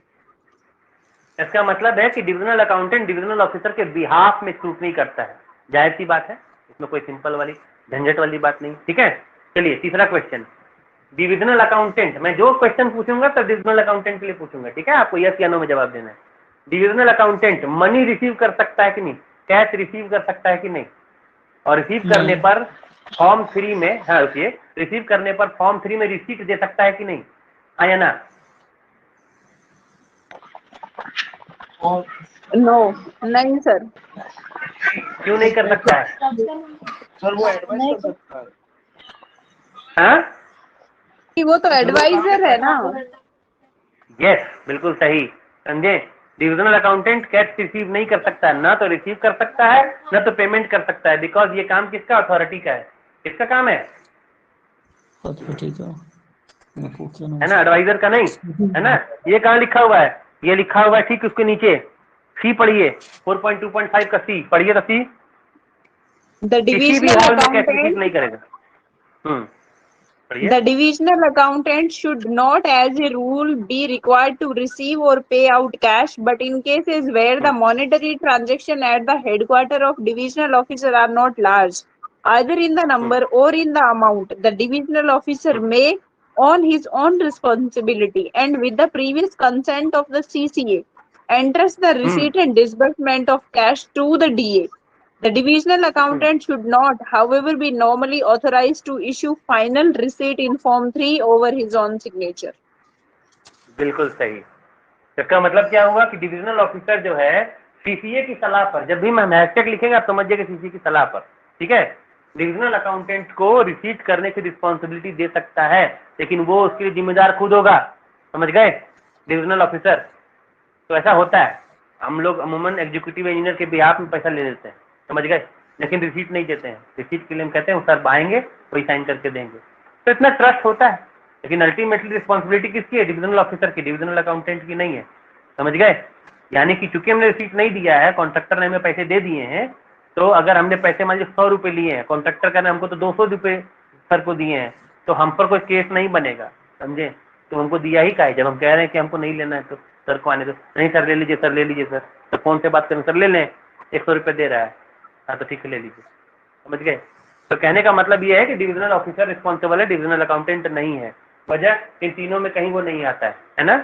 S1: इसका मतलब है कि divisional accountant divisional officer के behalf में scrutiny करता है, जाहिर सी बात है, इसमें कोई सिंपल वाली झंझट वाली बात नहीं। ठीक है, चलिए तीसरा क्वेश्चन, डिविजनल अकाउंटेंट, मैं जो क्वेश्चन पूछूंगा तो डिविजनल अकाउंटेंट के लिए पूछूंगा, ठीक है, आपको यस या नो में जवाब देना है। डिविजनल अकाउंटेंट मनी रिसीव कर सकता है कि नहीं, कैश रिसीव कर सकता है कि नहीं, और रिसीव करने पर फॉर्म 3 में, हाँ रुकिए, रिसीव करने पर फॉर्म 3 में रिसीट दे सकता है कि नहीं? हाँ या ना?
S2: No, नहीं सर।
S1: क्यों नहीं कर सकता है?
S6: सर वो एडवाइस कर सकता है।
S1: हाँ,
S2: कि वो तो एडवाइजर है ना।
S1: यस बिल्कुल सही समझे। डिविजनल अकाउंटेंट कैश रिसीव नहीं कर सकता है, ना तो रिसीव कर सकता है ना तो पेमेंट कर सकता है, बिकॉज ये काम किसका, अथॉरिटी का है। किसका काम है ना, एडवाइजर का नहीं, है ना। ये कहाँ लिखा हुआ है? ये लिखा हुआ है ठीक उसके नीचे, सी पढ़िए, 4.2.5 का सी पढ़िए, तो सी
S2: The
S1: किसी भी
S2: divisional
S1: हाल में कैश रिसीव
S2: accountant
S1: नहीं करेगा। पढ़िए।
S2: The divisional accountant should not, as a rule, be required to receive or pay out cash, but in cases where the monetary transaction at the headquarter of divisional officer are not large, either in the number or in the amount, the divisional officer may, on his own responsibility and with the previous consent of the CCA, entrust the receipt and disbursement of cash to the DA. The divisional accountant should not, however, be normally authorized to issue final receipt in Form 3 over his own signature.
S1: बिल्कुल सही। इसका मतलब क्या हुआ कि divisional officer जो है CCA की सलाह पर, जब भी हम हैशटैग लिखेंगे आप समझिए सीसीए की सलाह पर, ठीक है, डिविजनल अकाउंटेंट को रिसीट करने की रिस्पॉन्सिबिलिटी दे सकता है, लेकिन वो उसके लिए जिम्मेदार खुद होगा, समझ गए, डिविजनल ऑफिसर। तो ऐसा होता है, हम लोग अमूमन एग्जीक्यूटिव इंजीनियर के बिहाफ में पैसा ले लेते हैं, समझ गए, लेकिन रिसीट नहीं देते हैं। रिसीट के लिए हम कहते हैं सर आएंगे वही साइन करके देंगे, तो इतना ट्रस्ट होता है, लेकिन अल्टीमेटली रिस्पॉन्सिबिलिटी किसकी है? डिविजनल ऑफिसर की, डिविजनल अकाउंटेंट की नहीं है, समझ गए। यानी कि चूंकि हमने रिसीट नहीं दिया है, कॉन्ट्रैक्टर ने हमें पैसे दे दिए हैं, तो अगर हमने पैसे मान लीजिए 100 रुपये लिए हैं, कॉन्ट्रैक्टर का ने हमको तो 200 रुपये सर को दिए हैं, तो हम पर कोई केस नहीं बनेगा, समझे? तो हमको दिया ही का है, जब हम कह रहे हैं कि हमको नहीं लेना है तो सर को आने दो। नहीं सर ले लीजिए, सर ले लीजिए सर। तो फोन से बात करें, सर ले लें, 100 रुपये दे रहा है। हाँ तो ठीक है ले लीजिए, समझ गए? तो कहने का मतलब ये है कि डिविजनल ऑफिसर रिस्पॉन्सिबल है, डिविजनल अकाउंटेंट नहीं है। वजह इन तीनों में कहीं वो नहीं आता है ना?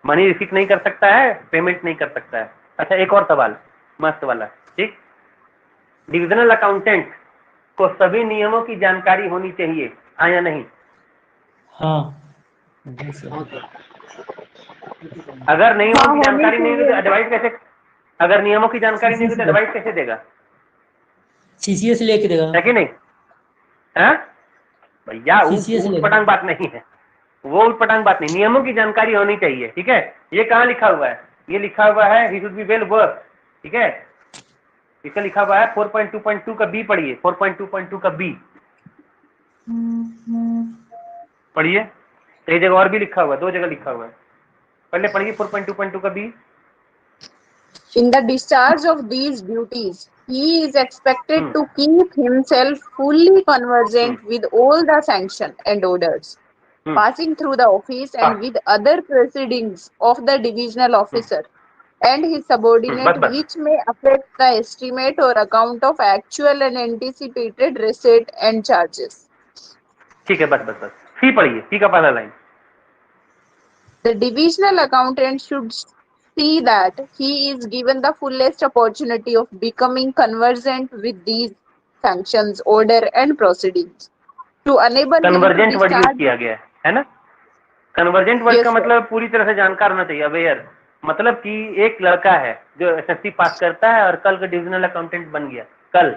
S1: मनी रिसीव नहीं कर सकता है, पेमेंट नहीं कर सकता है। अच्छा एक और सवाल मस्त वाला, ठीक। डिविजनल अकाउंटेंट को सभी नियमों की जानकारी होनी चाहिए, हाँ या नहीं?
S5: हाँ
S3: हाँ सर।
S1: अगर नियमों
S2: हाँ,
S1: की
S2: होनी
S1: जानकारी नहीं होगी तो
S2: चाहिए।
S1: एडवाइस कैसे, अगर नियमों की जानकारी नहीं होगी तो एडवाइस कैसे देगा?
S5: सीसीए से लेके देगा।
S1: है कि नहीं? है भैया,
S5: CCA से लेगा।
S1: उटपटांग बात नहीं है वो, उटपटांग बात नहीं, नियमों की जानकारी होनी चाहिए, ठीक है। ये कहाँ लिखा हुआ है? ये लिखा हुआ है he should be well work, ठीक है। इसका लिखा हुआ है 4.2.2 का बी पढ़िए, 4.2.2 का बी पढ़िए। एक जगह और भी लिखा हुआ है, 2 जगह लिखा हुआ है, पहले पढ़िए 4.2.2 का B.
S2: In the discharge of these duties, he is expected to keep himself fully conversant with all the sanction and orders passing through the office and with other proceedings of the divisional officer and his subordinate,
S1: बस।
S2: which may affect the estimate or account of actual and anticipated receipt and charges.
S1: ठीक है, बस बस बस। सी पढ़िए, सी का पहला line.
S2: The divisional accountant should see that he is given the fullest opportunity of becoming conversant with these sanctions, order and proceedings to enable him to
S1: convergent word use
S2: discharge.
S1: किया गया है ना? कन्वर्जेंट वर्ड
S2: Yes,
S1: का
S2: sir.
S1: मतलब पूरी तरह से जानकार होना चाहिए, अवेयर। मतलब कि एक लड़का है जो एसएससी पास करता है और कल का डिविजनल अकाउंटेंट बन गया, कल,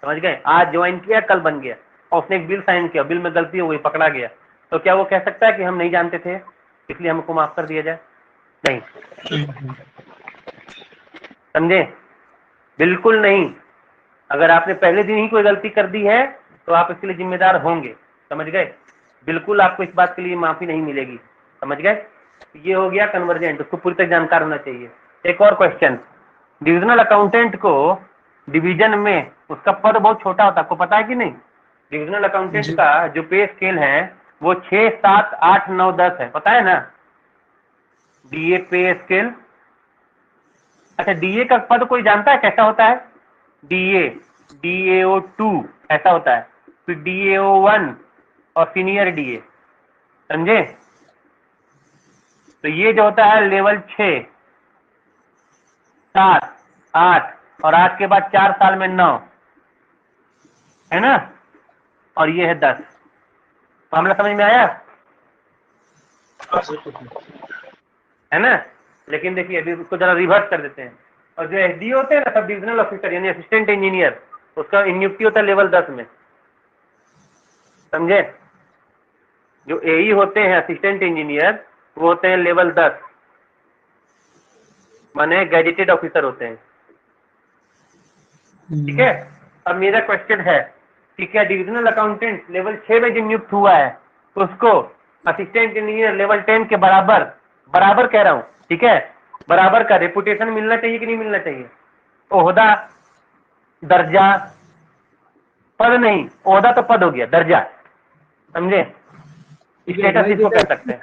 S1: समझ गए? आज ज्वाइन किया, कल बन गया, और उसने एक बिल साइन किया, बिल में गलती हो गई, पकड़ा गया, तो क्या वो कह सकता है कि हम नहीं जानते थे इसलिए हमको माफ कर दिया जाए? नहीं, समझे? बिल्कुल नहीं। अगर आपने पहले दिन ही कोई गलती कर दी है तो आप इसके लिए जिम्मेदार होंगे, समझ गए? बिल्कुल आपको इस बात के लिए माफी नहीं मिलेगी, समझ गए? ये हो गया कन्वर्जेंट, उसको पूरी तरह जानकार होना चाहिए। एक और क्वेश्चन, डिविजनल अकाउंटेंट को डिवीजन में उसका पद बहुत छोटा होता है, आपको पता है कि नहीं? डिविजनल अकाउंटेंट का जो पे स्केल है वो 6, 7, 8, 9, 10 है, पता है ना? डीए पे स्केल। अच्छा, डीए का पद कोई जानता है कैसा होता है? डीए, DAO2 ऐसा होता है, फिर DAO1 और सीनियर डीए, समझे? तो ये जो होता है लेवल 6, 7, 8 और 8 के बाद 4 साल में 9, है ना? और ये है 10। मामला समझ में आया? है ना? लेकिन देखिए अभी उसको जरा रिवर्स कर देते हैं। और जो एसडी होते हैं ना, सब डिविजनल ऑफिसर यानी असिस्टेंट इंजीनियर, उसका नियुक्ति होता है लेवल 10 में, समझे? जो एई होते हैं असिस्टेंट इंजीनियर, वो होते हैं लेवल 10, माने गैजेटेड ऑफिसर होते हैं, ठीक है। अब मेरा क्वेश्चन है कि क्या डिविजनल अकाउंटेंट लेवल 6 में जो नियुक्त हुआ है तो उसको असिस्टेंट इंजीनियर लेवल 10 के बराबर कह रहा हूं, ठीक है, बराबर का रेपुटेशन मिलना चाहिए कि नहीं मिलना चाहिए? ओहदा, दर्जा, पद नहीं, ओहदा तो पद हो गया, दर्जा, समझे? स्टेटस इसको कह सकते हैं।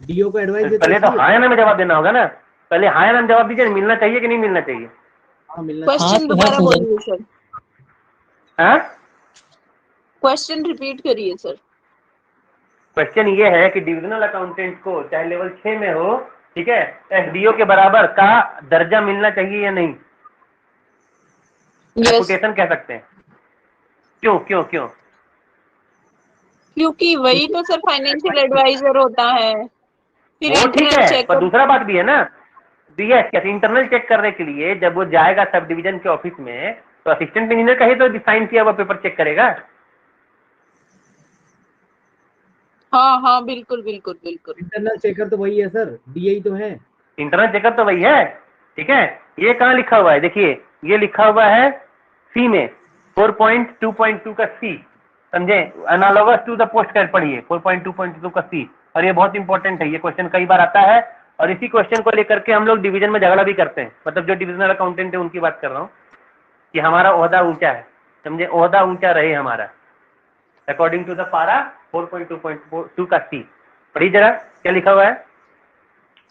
S3: डीओ को एडवाइस
S1: पहले तो हाँ या ना में जवाब देना होगा ना, पहले हाँ या ना में जवाब दीजिए, मिलना चाहिए कि नहीं मिलना चाहिए?
S3: हाँ मिलना।
S2: क्वेश्चन दोबारा बोलिए सर,
S1: हाँ,
S2: क्वेश्चन रिपीट करिए सर।
S1: क्वेश्चन ये है कि डिविजनल अकाउंटेंट को चाहे लेवल 6 में हो, ठीक है, एसडीओ के बराबर का दर्जा मिलना चाहिए या नहीं?
S2: यस,
S1: रेपुटेशन कह सकते हैं। क्यों क्यों क्यों?
S2: क्योंकि वही तो सर फाइनेंशियल एडवाइजर होता है, फिर
S1: वो ठीक
S2: इंटरनल
S1: है,
S2: चेक।
S1: पर दूसरा बात भी है ना, इंटरनल चेक करने के लिए जब वो जाएगा सब डिवीजन के ऑफिस में, तो असिस्टेंट इंजीनियर का ही तो साइन किया हुआ पेपर चेक करेगा।
S2: हाँ हाँ बिल्कुल बिल्कुल बिल्कुल।
S3: इंटरनल चेकर तो वही है सर, डीए तो है।
S1: इंटरनल चेकअप तो वही है, ठीक है। ये कहाँ लिखा हुआ है? देखिए ये लिखा हुआ है सी में, 4.2.2 का सी, समझे? Analogous to the post card पढ़िए, 4.2.2 का सी। और ये बहुत इंपॉर्टेंट है, ये क्वेश्चन कई बार आता है, और इसी क्वेश्चन को लेकर के हम लोग डिवीजन में झगड़ा भी करते हैं। मतलब जो डिविजनल अकाउंटेंट है उनकी बात कर रहा हूँ कि हमारा ओहदा ऊंचा है, समझे? ओहदा ऊंचा रहे हमारा, अकॉर्डिंग टू द पारा 4.2.2 का सी पढ़िए जरा क्या लिखा हुआ है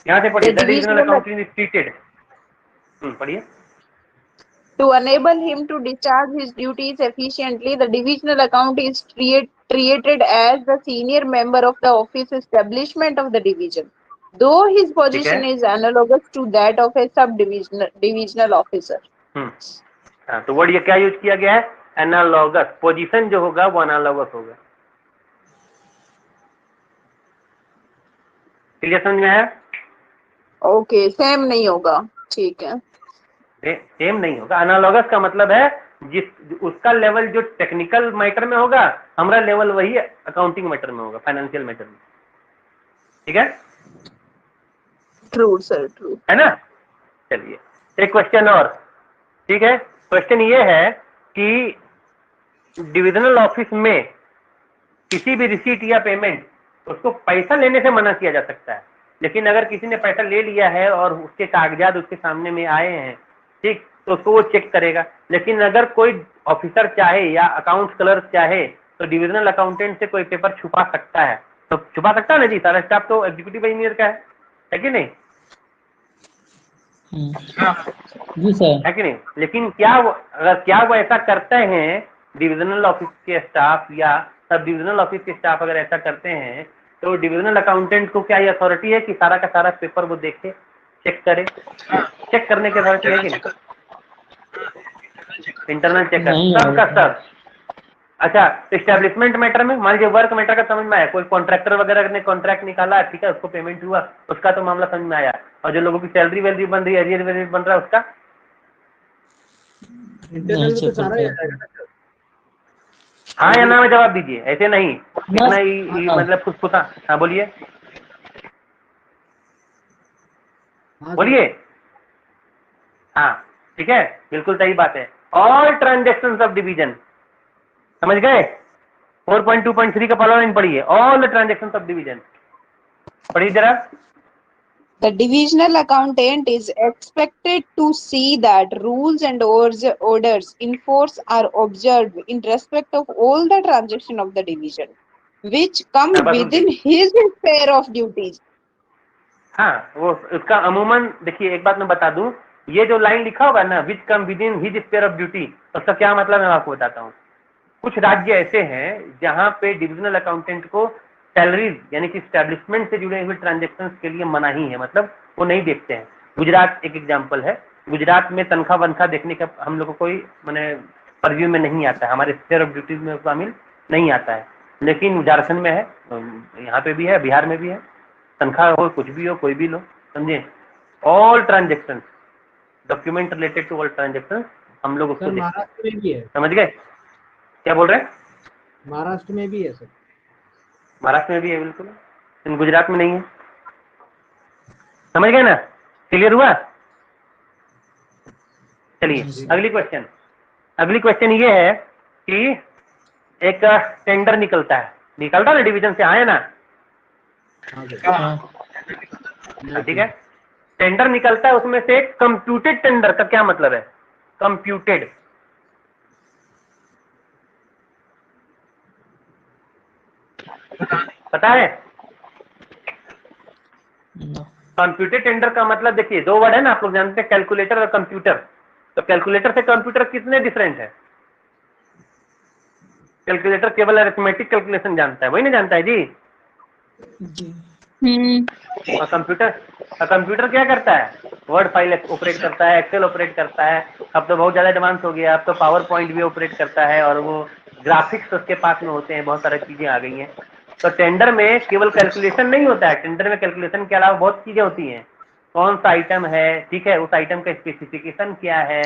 S1: यहाँ से पढ़िए। The divisional accounting is treated, पढ़िए।
S2: To enable him to discharge his duties efficiently, the divisional account is treated as the senior member of the office establishment of the division, though his position is analogous to that of a divisional officer.
S1: हाँ, तो word ये क्या use किया गया है? Analogous. Position जो होगा वो एनालॉगस होगा। क्लियर समझ में आया?
S2: ओके, सेम नहीं होगा, ठीक है।
S1: सेम नहीं होगा। एनालॉगस का मतलब है जिस उसका लेवल जो टेक्निकल मैटर में होगा, हमारा लेवल वही अकाउंटिंग मैटर में होगा, फाइनेंशियल मैटर में। ठीक है?
S2: ट्रू सर, ट्रू
S1: है ना? चलिए एक क्वेश्चन और। ठीक है, क्वेश्चन ये है कि डिविजनल ऑफिस में किसी भी रिसीट या पेमेंट उसको पैसा लेने से मना किया जा सकता है, लेकिन अगर किसी ने पैसा ले लिया है और उसके कागजात उसके सामने में आए हैं, ठीक, तो उसको वो चेक करेगा। लेकिन अगर कोई ऑफिसर चाहे या अकाउंट क्लर्क चाहे तो डिविजनल अकाउंटेंट से कोई पेपर छुपा सकता है। तो छुपा सकता है ना जी, सारा स्टाफ तो एग्जीक्यूटिव इंजीनियर का है कि नहीं?
S5: जी सर।
S1: है कि नहीं? लेकिन क्या वो ऐसा करते हैं डिविजनल ऑफिस के स्टाफ या सब डिविजनल ऑफिस के स्टाफ अगर ऐसा करते हैं तो डिविजनल अकाउंटेंट को क्या ये अथॉरिटी है कि सारा का सारा पेपर वो देखे, चेक करे? चेक करने की अथॉरिटी है कि नहीं? इंटरनल चेकर सब का सब। अच्छा, एस्टेब्लिशमेंट मैटर में मान लीजिए वर्क मैटर का समझ में आया, कोई कॉन्ट्रैक्टर वगैरह ने कॉन्ट्रैक्ट निकाला, ठीक है, उसको पेमेंट हुआ, उसका तो मामला समझ में आया। और जो लोगों की सैलरी वैलरी बन रही है, एरियर वैरियर बन रहा है, उसका
S3: इंटरनल में तो सारा ही आएगा ना सर।
S1: हाँ या ना में जवाब दीजिए, ऐसे नहीं इतना ही मतलब कुछ पूछा। हाँ बोलिए, बोलिए। हाँ ठीक है, बिल्कुल सही बात है। ऑल ट्रांजेक्शंस ऑफ डिवीजन, समझ गए? 4.2.3 का पहला लाइन पढ़िए, all the transactions of division, पढ़िए जरा।
S2: The divisional accountant is expected to see that rules and orders in force are observed in respect of all the transactions of the division, which come within his sphere of duties.
S1: हाँ, वो उसका अमूमन देखिए, एक बात मैं बता दूं, ये जो लाइन लिखा होगा ना, which come within his sphere of duty, उसका क्या मतलब मैं आपको बताता हूँ। कुछ राज्य ऐसे हैं जहां पे डिविजनल अकाउंटेंट को सैलरीज यानी कि स्टैब्लिशमेंट से जुड़े हुए ट्रांजेक्शंस के लिए मना ही है, मतलब वो नहीं देखते हैं। गुजरात एक एग्जांपल है। गुजरात में तनख्वाह वनख्वाह देखने का हम लोग को कोई मैंने परव्यू में नहीं आता है, हमारे स्फीयर ऑफ ड्यूटीज में शामिल नहीं आता है। लेकिन झारखंड में है, यहाँ पे भी है, बिहार में भी है। तनख्वाह हो, कुछ भी हो, कोई भी लो, समझे? All transaction, document related to all transaction हम लोग उसको
S3: महाराष्ट्र में भी है।
S1: समझ गए क्या बोल रहे हैं?
S3: महाराष्ट्र में भी है सर।
S1: महाराष्ट्र में भी है बिल्कुल, लेकिन गुजरात में नहीं है। समझ गए ना? क्लियर हुआ? चलिए अगली क्वेश्चन। अगली क्वेश्चन ये है कि एक टेंडर निकलता है ना, डिवीजन से आए ना, ठीक है? टेंडर निकलता है, उसमें से कंप्यूटेड टेंडर का क्या मतलब है? कंप्यूटेड पता है? कंप्यूटेड टेंडर का मतलब देखिए, दो वर्ड है ना, आप लोग जानते हैं, कैलकुलेटर और कंप्यूटर। तो कैलकुलेटर से कंप्यूटर कितने डिफरेंट है? कैलकुलेटर केवल अरिथमेटिक कैलकुलेशन जानता है, वही नहीं जानता है जी। और कंप्यूटर क्या करता है? वर्ड फाइल ऑपरेट करता है, एक्सेल ऑपरेट करता है, अब तो बहुत ज्यादा एडवांस हो गया, अब तो पावर पॉइंट भी ऑपरेट करता है, और वो ग्राफिक्स उसके पास में होते हैं, बहुत सारी चीजें आ गई हैं। तो टेंडर में केवल कैलकुलेशन नहीं होता है, टेंडर में कैलकुलेशन के अलावा बहुत चीजें होती हैं। कौन सा आइटम है, ठीक है, उस आइटम का स्पेसिफिकेशन क्या है,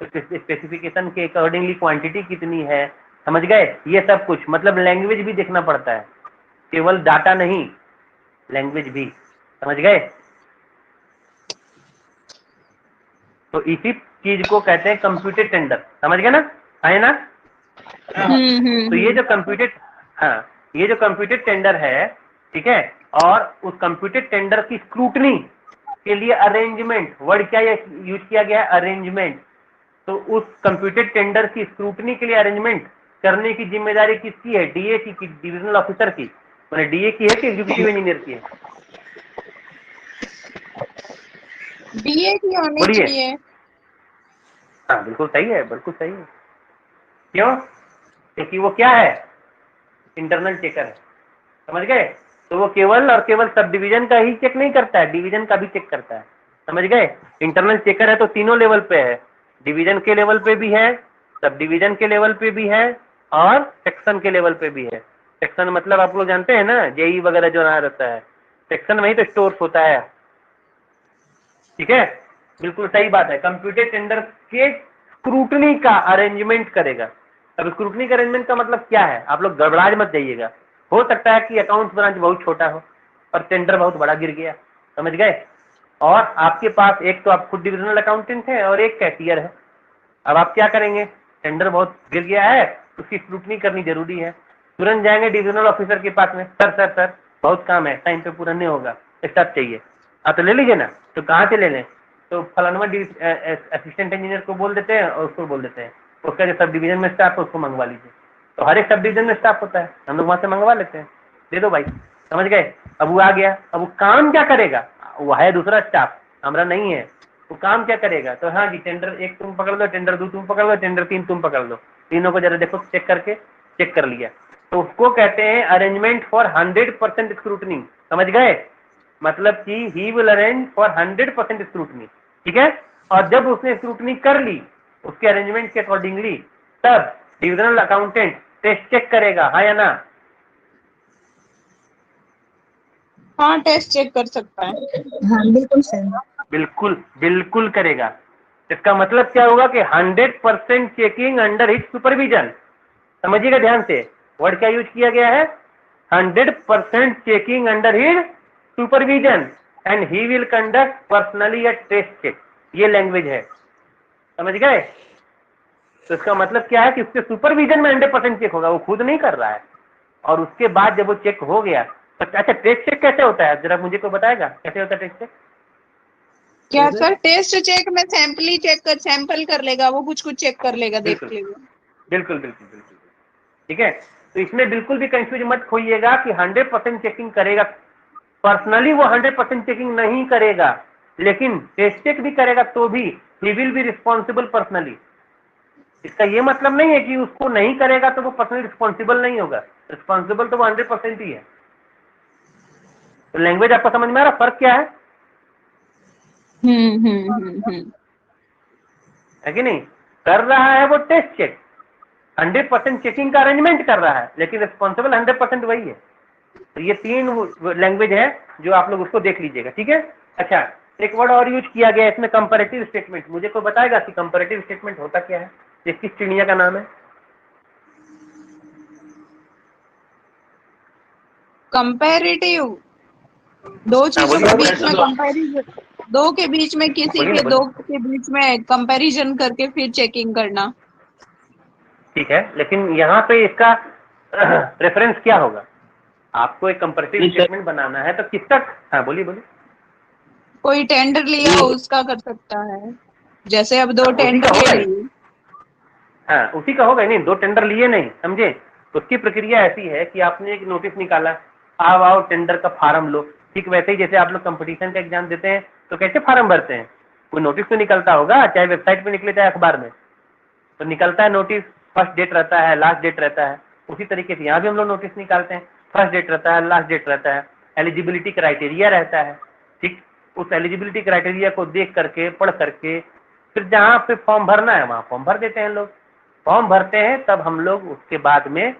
S1: स्पेसिफिकेशन के अकॉर्डिंगली क्वांटिटी कितनी है, समझ गए? ये सब कुछ, मतलब लैंग्वेज भी देखना पड़ता है, केवल डाटा नहीं, लैंग्वेज भी, समझ गए? तो इसी चीज को कहते हैं कंप्यूटेड टेंडर, समझ गए ना? है ना? तो ये जो कंप्यूटेड, हाँ, ये जो कंप्यूटेड टेंडर है, ठीक है, और उस कंप्यूटेड टेंडर की स्क्रूटनी के लिए अरेंजमेंट, वर्ड क्या यूज किया गया है? अरेंजमेंट। तो उस कंप्यूटेड टेंडर की स्क्रूटनी के लिए अरेंजमेंट करने की जिम्मेदारी किसकी है? डीए की डिविजनल ऑफिसर की, मैंने डीए की है कि एग्जीक्यूटिव इंजीनियर की है?
S2: डीए की होनी
S1: बोलिए।
S2: चाहिए।
S1: हाँ बिल्कुल सही है, बिल्कुल सही है। क्यों? क्योंकि वो क्या है? इंटरनल चेकर है, समझ गए? तो वो केवल और केवल सब डिवीजन का ही चेक नहीं करता है, डिवीजन का भी चेक करता है, समझ गए? इंटरनल चेकर है तो तीनों लेवल पे है, डिवीजन के लेवल पे भी है, सब डिवीजन के लेवल पे भी है और सेक्शन के लेवल पे भी है। सेक्शन मतलब आप लोग जानते हैं ना, जेई वगैरह जो रहा रहता है, सेक्शन वही तो स्टोर्स होता है, ठीक है? बिल्कुल सही बात है। कंप्यूटर टेंडर के स्क्रूटनी का अरेंजमेंट करेगा। अब स्क्रूटनी का अरेंजमेंट का मतलब क्या है? आप लोग गड़बड़ा मत जाइएगा। हो सकता है कि अकाउंट्स ब्रांच बहुत छोटा हो और टेंडर बहुत बड़ा गिर गया, समझ गए? और आपके पास एक तो आप खुद डिविजनल अकाउंटेंट है और एक कैशियर है। अब आप क्या करेंगे? टेंडर बहुत गिर गया है, उसकी स्क्रूटनी करनी जरूरी है। तुरंत जाएंगे डिविजनल ऑफिसर के पास में, सर सर सर बहुत काम है, टाइम पे पूरा नहीं होगा, स्टाफ चाहिए। हाँ तो ले लीजिए ना। तो कहाँ से ले लें? तो फलानवा असिस्टेंट इंजीनियर को बोल देते हैं और उसको बोल देते हैं, उसका जो सब डिवीजन में स्टाफ है उसको मंगवा लीजिए। तो हर एक सब डिवीजन में स्टाफ होता है, हम लोग वहां से मंगवा लेते हैं, दे दो भाई, समझ गए? अब वो आ गया, अब वो काम क्या करेगा? वो है दूसरा स्टाफ, हमारा नहीं है। वो काम क्या करेगा? तो हाँ जी, टेंडर 1 तुम पकड़ लो, टेंडर 2 तुम पकड़ लो, टेंडर 3 तुम पकड़ लो, तीनों को जरा देखो, चेक करके चेक कर लिया। तो उसको कहते हैं अरेंजमेंट फॉर 100% स्क्रूटनी, समझ गए? मतलब कि he will arrange for 100% scrutiny, ठीक है? और जब उसने स्क्रूटनी कर ली उसके अरेंजमेंट के अकॉर्डिंगली, तब डिविजनल अकाउंटेंट टेस्ट चेक करेगा, हाँ या ना?
S2: हाँ, टेस्ट चेक कर सकता है।
S4: हाँ बिल्कुल सही।
S1: बिल्कुल बिल्कुल करेगा। इसका मतलब क्या होगा कि 100% चेकिंग अंडर हिज सुपरविजन। समझिएगा ध्यान से, वर्ड क्या यूज किया गया है? 100% checking under his supervision and he will conduct personally a test check. ये लैंग्वेज है, समझ गए? तो इसका मतलब क्या है कि उसके सुपरविजन में 100% चेक होगा, वो खुद नहीं कर रहा है। और उसके बाद जब वो चेक हो गया तो अच्छा, टेस्ट चेक कैसे होता है? जरा मुझे को बताएगा कैसे होता है टेस्ट चेक?
S2: क्या सर? टेस्ट चेक में सैंपल ही सैंपल कर लेगा, वो कुछ चेक कर लेगा, देख
S1: बिल्कुल
S2: लेगा।
S1: बिल्कुल बिल्कुल बिल्कुल, ठीक है? तो इसमें बिल्कुल भी कंफ्यूज मत होइएगा कि 100% चेकिंग करेगा। पर्सनली वो 100% चेकिंग नहीं करेगा, लेकिन टेस्ट चेक भी करेगा तो भी he will be responsible personally. इसका ये मतलब नहीं है कि उसको नहीं करेगा तो वो पर्सनली रिस्पॉन्सिबल नहीं होगा, रिस्पॉन्सिबल तो वो 100% ही है। तो लैंग्वेज आपको समझ में आ रहा, फर्क क्या है? है कि नहीं? कर रहा है वो टेस्ट चेक, 100% चेकिंग का अरेंजमेंट कर रहा है, लेकिन रिस्पॉन्सिबल 100% वही है। तो ये 3 लैंग्वेज है जो आप लोग उसको देख लीजिएगा, ठीक है? अच्छा, एक वर्ड और यूज किया गया है इसमें, कंपैरेटिव स्टेटमेंट। मुझे कोई बताएगा कि कंपैरेटिव स्टेटमेंट होता क्या है? ये किस चिड़िया का नाम है?
S2: कंपैरेटिव दो चीजों के बीच में कंपैरिजन, दो के बीच में किसी
S1: बोलिए
S2: के
S1: ना,
S2: दो
S1: बोलिए।
S2: के बीच में कंपैरिजन करके फिर चेकिंग करना।
S1: ठीक है, लेकिन यहाँ पे इसका रेफरेंस क्या होगा? आपको एक कंपैरेटिव स्टेटमेंट बनाना है तो किस तक? हाँ बोलिए बोलिए।
S2: कोई टेंडर लिया हो उसका कर सकता है, जैसे अब 2
S1: हाँ, उसी का
S2: टेंडर ले
S1: होगा ही।
S2: लिए।
S1: हाँ उसी का होगा, नहीं 2 टेंडर लिए नहीं, समझे? तो उसकी प्रक्रिया ऐसी है कि आपने एक नोटिस निकाला, आओ टेंडर का फार्म लो। ठीक वैसे ही जैसे आप लोग कंपटीशन का एग्जाम देते हैं तो कैसे फार्म भरते हैं? कोई नोटिस तो निकलता होगा, चाहे वेबसाइट पे निकले चाहे अखबार में, तो निकलता है नोटिस, फर्स्ट डेट रहता है, लास्ट डेट रहता है। उसी तरीके से यहाँ भी हम लोग नोटिस निकालते हैं, फर्स्ट डेट रहता है, लास्ट डेट रहता है, एलिजिबिलिटी क्राइटेरिया रहता है। ठीक, उस एलिजिबिलिटी क्राइटेरिया को देख करके, पढ़ करके, फिर जहाँ पे फॉर्म भरना है वहाँ फॉर्म भर देते हैं लोग। फॉर्म भरते हैं तब हम लोग उसके बाद में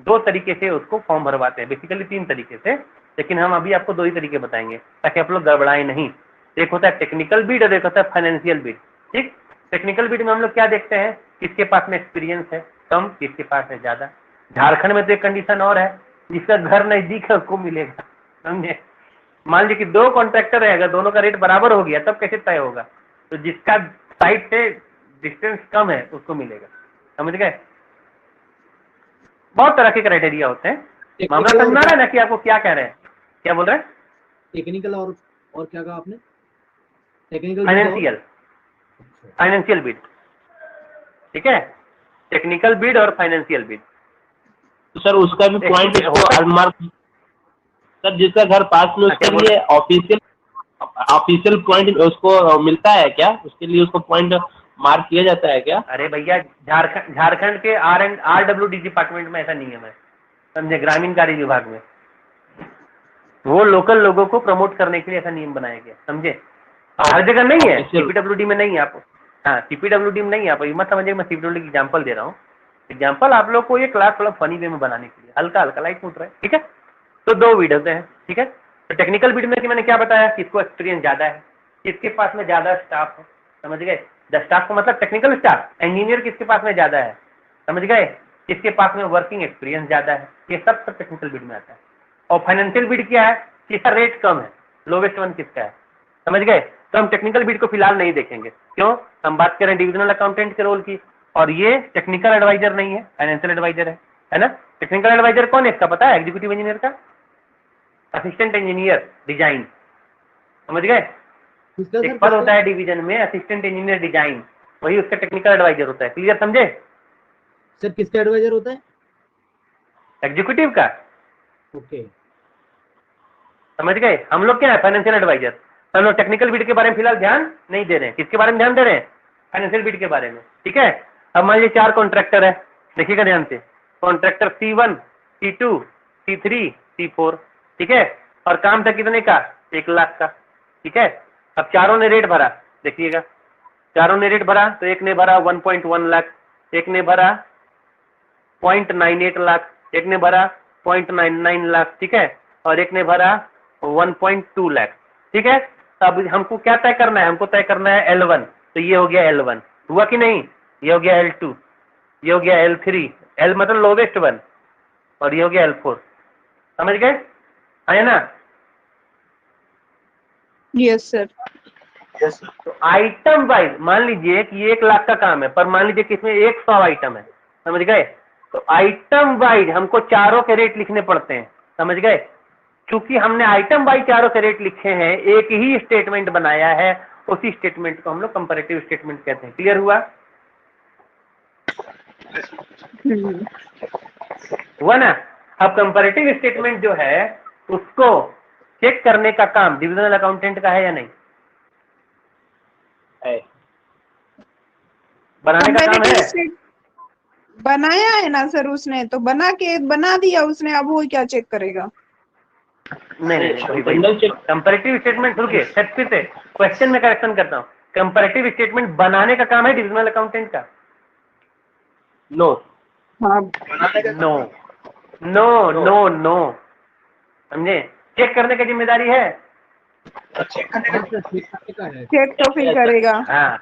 S1: 2 तरीके से उसको फॉर्म भरवाते हैं, बेसिकली 3 तरीके से, लेकिन हम अभी आपको 2 ही तरीके बताएंगे ताकि आप लोग गड़बड़ाएं नहीं। एक होता है टेक्निकल बिड और एक होता है फाइनेंशियल बिड। ठीक, टेक्निकल बिड में हम लोग क्या देखते हैं? किसके पास में एक्सपीरियंस है कम, किसके पास है ज्यादा। झारखंड में तो एक कंडीशन और है, जिसका घर नजदीक है उसको मिलेगा, समझे? मान लीजिए कि 2 कॉन्ट्रैक्टर है, अगर दोनों का रेट बराबर हो गया तब कैसे तय होगा? तो जिसका साइट से डिस्टेंस कम है उसको मिलेगा, समझ गए? बहुत तरह के क्राइटेरिया होते हैं। मामला समझ में आ रहा है ना कि आपको क्या कह रहे हैं? क्या बोल रहे हैं?
S3: टेक्निकल और क्या कहा आपने? टेक्निकल
S1: फाइनेंशियल, फाइनेंशियल बिड, ठीक है? टेक्निकल बिड और फाइनेंशियल बिड।
S7: तो सर उसका भी पॉइंट
S1: होता-
S7: मार्क, सर जिसका घर पास में उसके
S1: अच्छा,
S7: लिए ऑफिशियल पॉइंट उसको मिलता है क्या? उसके लिए उसको पॉइंट मार्क किया जाता है क्या?
S1: अरे भैया झारखंड के RWD डिपार्टमेंट में ऐसा नियम है, समझे, ग्रामीण कार्य विभाग में वो लोकल लोगों को प्रमोट करने के लिए ऐसा नियम बनाया गया, समझे। हर जगह नहीं है, CPWD में नहीं है आप, हाँ CPWD में नहीं है आप, ये मत समझिए मैं CPWD की एग्जाम्पल दे रहा हूँ, एग्जाम्पल आप लोग को ये क्लास थोड़ा फनी वे में बनाने के लिए, हल्का हल्का लाइट फूट रहा है, ठीक है। तो 2 बिड होते हैं, ठीक है। तो टेक्निकल बिड में कि मैंने क्या बताया, किसको एक्सपीरियंस ज्यादा है, किसके पास में ज्यादा स्टाफ है, समझ गए। द स्टाफ को मतलब टेक्निकल स्टाफ, इंजीनियर किसके पास में ज्यादा है, समझ गए, किसके पास में वर्किंग एक्सपीरियंस ज्यादा है, ये सब टेक्निकल बिड में आता है। और फाइनेंशियल बिड क्या है, किसका रेट कम है, लोवेस्ट वन किसका है, समझ गए। तो हम टेक्निकल बिड को फिलहाल नहीं देखेंगे, क्यों, हम बात करें डिविजनल अकाउंटेंट के रोल की, और ये टेक्निकल एडवाइजर नहीं है, फाइनेंशियल एडवाइजर है ना। टेक्निकल एडवाइजर कौन है इसका पता है, एग्जीक्यूटिव इंजीनियर का असिस्टेंट इंजीनियर डिजाइन, समझ गए।
S3: किसका
S1: एक
S3: सर,
S1: पद होता
S3: किसका?
S1: है डिवीजन में असिस्टेंट इंजीनियर डिजाइन, वही उसका टेक्निकल एडवाइजर होता है, क्लियर समझे।
S3: सर किसका एडवाइजर होता है?
S1: एग्जीक्यूटिव का,
S3: ओके।
S1: समझ गए। हम लोग क्या है, फाइनेंशियल एडवाइजर। हम लोग टेक्निकल बिड के बारे में फिलहाल ध्यान नहीं दे रहे हैं, किसके बारे में ध्यान दे रहे हैं, फाइनेंशियल बिड के बारे में, ठीक है। अब मान लीजिए 4 कॉन्ट्रैक्टर है, देखिएगा ध्यान से, contractor C1, C2, C3, C4, ठीक है, और काम था कितने का, 1 लाख का, ठीक है। अब चारों ने रेट भरा, देखिएगा चारों ने रेट भरा, तो एक ने भरा 1.1 लाख, एक ने भरा 0.98 लाख, एक ने भरा 0.99 लाख, ठीक है, और एक ने भरा 1.2 लाख, ठीक है। अब हमको क्या तय करना है, हमको तय करना है L1, तो ये हो गया L1, हुआ कि नहीं, ये हो गया L2, ये हो गया L3, L मतलब लोवेस्ट वन, और ये हो गया L4, समझ गए, है ना।
S2: Yes, sir.
S1: तो आइटम वाइज मान लीजिए कि ये 1 लाख का काम है, पर मान लीजिए कि इसमें 100 आइटम है, समझ गए। तो आइटम वाइज हमको चारों के रेट लिखने पड़ते हैं, समझ गए। क्योंकि हमने आइटम वाइज चारों के रेट लिखे हैं, एक ही स्टेटमेंट बनाया है, उसी स्टेटमेंट को हम लोग कंपैरेटिव स्टेटमेंट कहते हैं, क्लियर हुआ। हुआ ना। अब कंपैरेटिव स्टेटमेंट जो है उसको चेक करने का काम डिविजनल अकाउंटेंट का है या नहीं,
S7: है।
S1: बनाने का काम है।
S2: Comparative state बनाया है ना सर उसने, तो बना दिया उसने, अब वो क्या चेक करेगा।
S1: नहीं, कंपैरेटिव स्टेटमेंट रुके, फिर से क्वेश्चन में करेक्शन करता हूँ। कंपैरेटिव स्टेटमेंट बनाने का काम है डिविजनल अकाउंटेंट का,
S7: नो,
S2: हाँ,
S1: नो नो नो नो, समझे। चेक करने की जिम्मेदारी है,
S3: हाँ सर, चेक करने का है।
S2: चेक तो फिर करेगा।
S1: हाँ।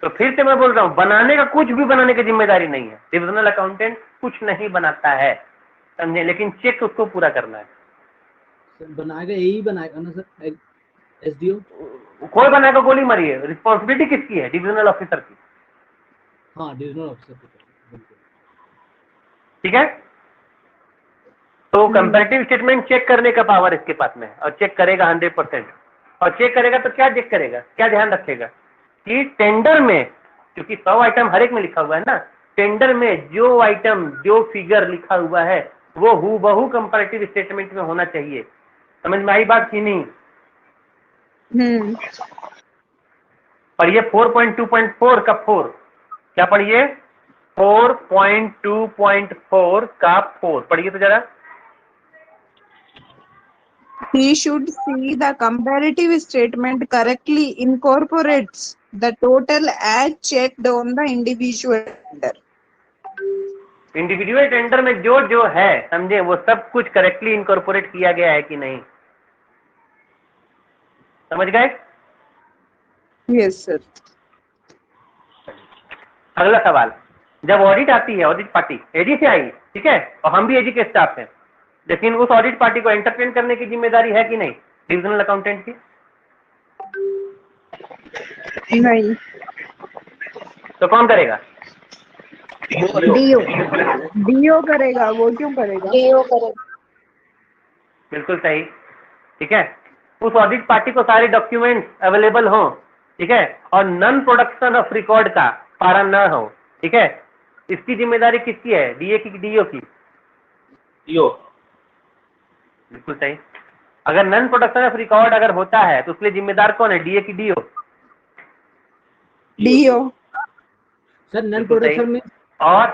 S1: तो फिर से मैं बोल रहा हूँ, बनाने का कुछ भी बनाने की जिम्मेदारी नहीं है, डिविजनल अकाउंटेंट कुछ नहीं बनाता है, समझे, लेकिन चेक उसको पूरा करना है।
S3: सर बनाएगा, यही बनाएगा ना सर, SDO।
S1: कोई बनाएगा गोली मारिए, रिस्पॉन्सिबिलिटी किसकी है, डिविजनल ऑफिसर की,
S3: हाँ डिविजनल ऑफिसर, बिल्कुल।
S1: ठीक है। तो कंपैरेटिव स्टेटमेंट चेक करने का पावर इसके पास में है, और चेक करेगा 100%। और चेक करेगा तो क्या चेक करेगा, क्या ध्यान रखेगा कि टेंडर में, क्योंकि 100 आइटम हर एक में लिखा हुआ है ना, टेंडर में जो आइटम जो फिगर लिखा हुआ है वो हूबहू कंपैरेटिव स्टेटमेंट में होना चाहिए। समझ में आई बात की नहीं। पढ़िए 4.2.4 का 4, क्या पढ़िए 4.2.4 का 4 पढ़िए तो जरा।
S2: He should see the comparative statement correctly incorporates the total as checked on the individual tender.
S1: Individual tender में जो जो है, समझे, वो सब कुछ करेक्टली इनकॉर्पोरेट किया गया है कि नहीं, समझ गए।
S2: Yes, sir.
S1: अगला सवाल, जब ऑडिट आती है, ऑडिट पार्टी एजी से आई, ठीक है, और हम भी एजी के स्टाफ हैं, लेकिन उस ऑडिट पार्टी को एंटरटेन करने की जिम्मेदारी है कि नहीं डिविजनल अकाउंटेंट की,
S2: नहीं,
S1: तो कौन करेगा,
S2: डीओ करेगा। वो क्यों करेगा, डीओ करेगा।
S1: बिल्कुल सही, ठीक है। उस ऑडिट पार्टी को सारे डॉक्यूमेंट्स अवेलेबल हो, ठीक है, और नॉन प्रोडक्शन ऑफ रिकॉर्ड का पारा न हो, ठीक है। इसकी जिम्मेदारी किसकी है, डीए की, डीओ की,
S7: डीओ।
S1: बिल्कुल सही। अगर नन प्रोडक्शन ऑफ रिकॉर्ड अगर होता है तो उसके लिए जिम्मेदार कौन है, डीए की डीओ?
S2: डीओ।
S3: सर नन
S1: बिल्कुल सही।
S3: प्रोडक्शन मीन्स,
S1: और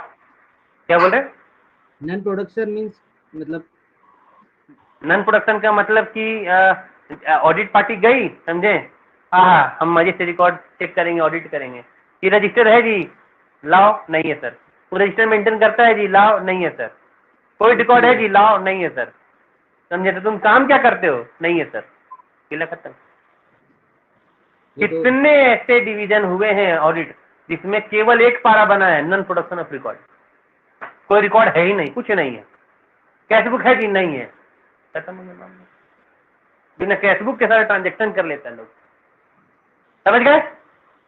S1: क्या बोल रहे हैं?
S3: नन प्रोडक्शन मीन्स मतलब
S1: नन प्रोडक्शन का मतलब कि ऑडिट पार्टी गई, समझे, हाँ हम मजे से रिकॉर्ड चेक करेंगे, ऑडिट करेंगे, कि रजिस्टर है जी, लाओ, नहीं है सर। वो रजिस्टर मेंटेन करता है जी, लाओ, नहीं है सर। कोई रिकॉर्ड है जी, लाओ, नहीं है सर। समझे? तो तुम काम क्या करते हो, नहीं है सर, किला खत्म।
S3: ये तो
S1: कितने ऐसे डिवीजन हुए हैं ऑडिट जिसमें केवल एक पारा बना है, नन प्रोडक्शन ऑफ रिकॉर्ड, कोई रिकॉर्ड है ही नहीं, कुछ नहीं है। कैशबुक है कि नहीं है, खत्म हो गया मामला। बिना कैशबुक के सारे ट्रांजेक्शन कर लेते हैं लोग, समझ गए?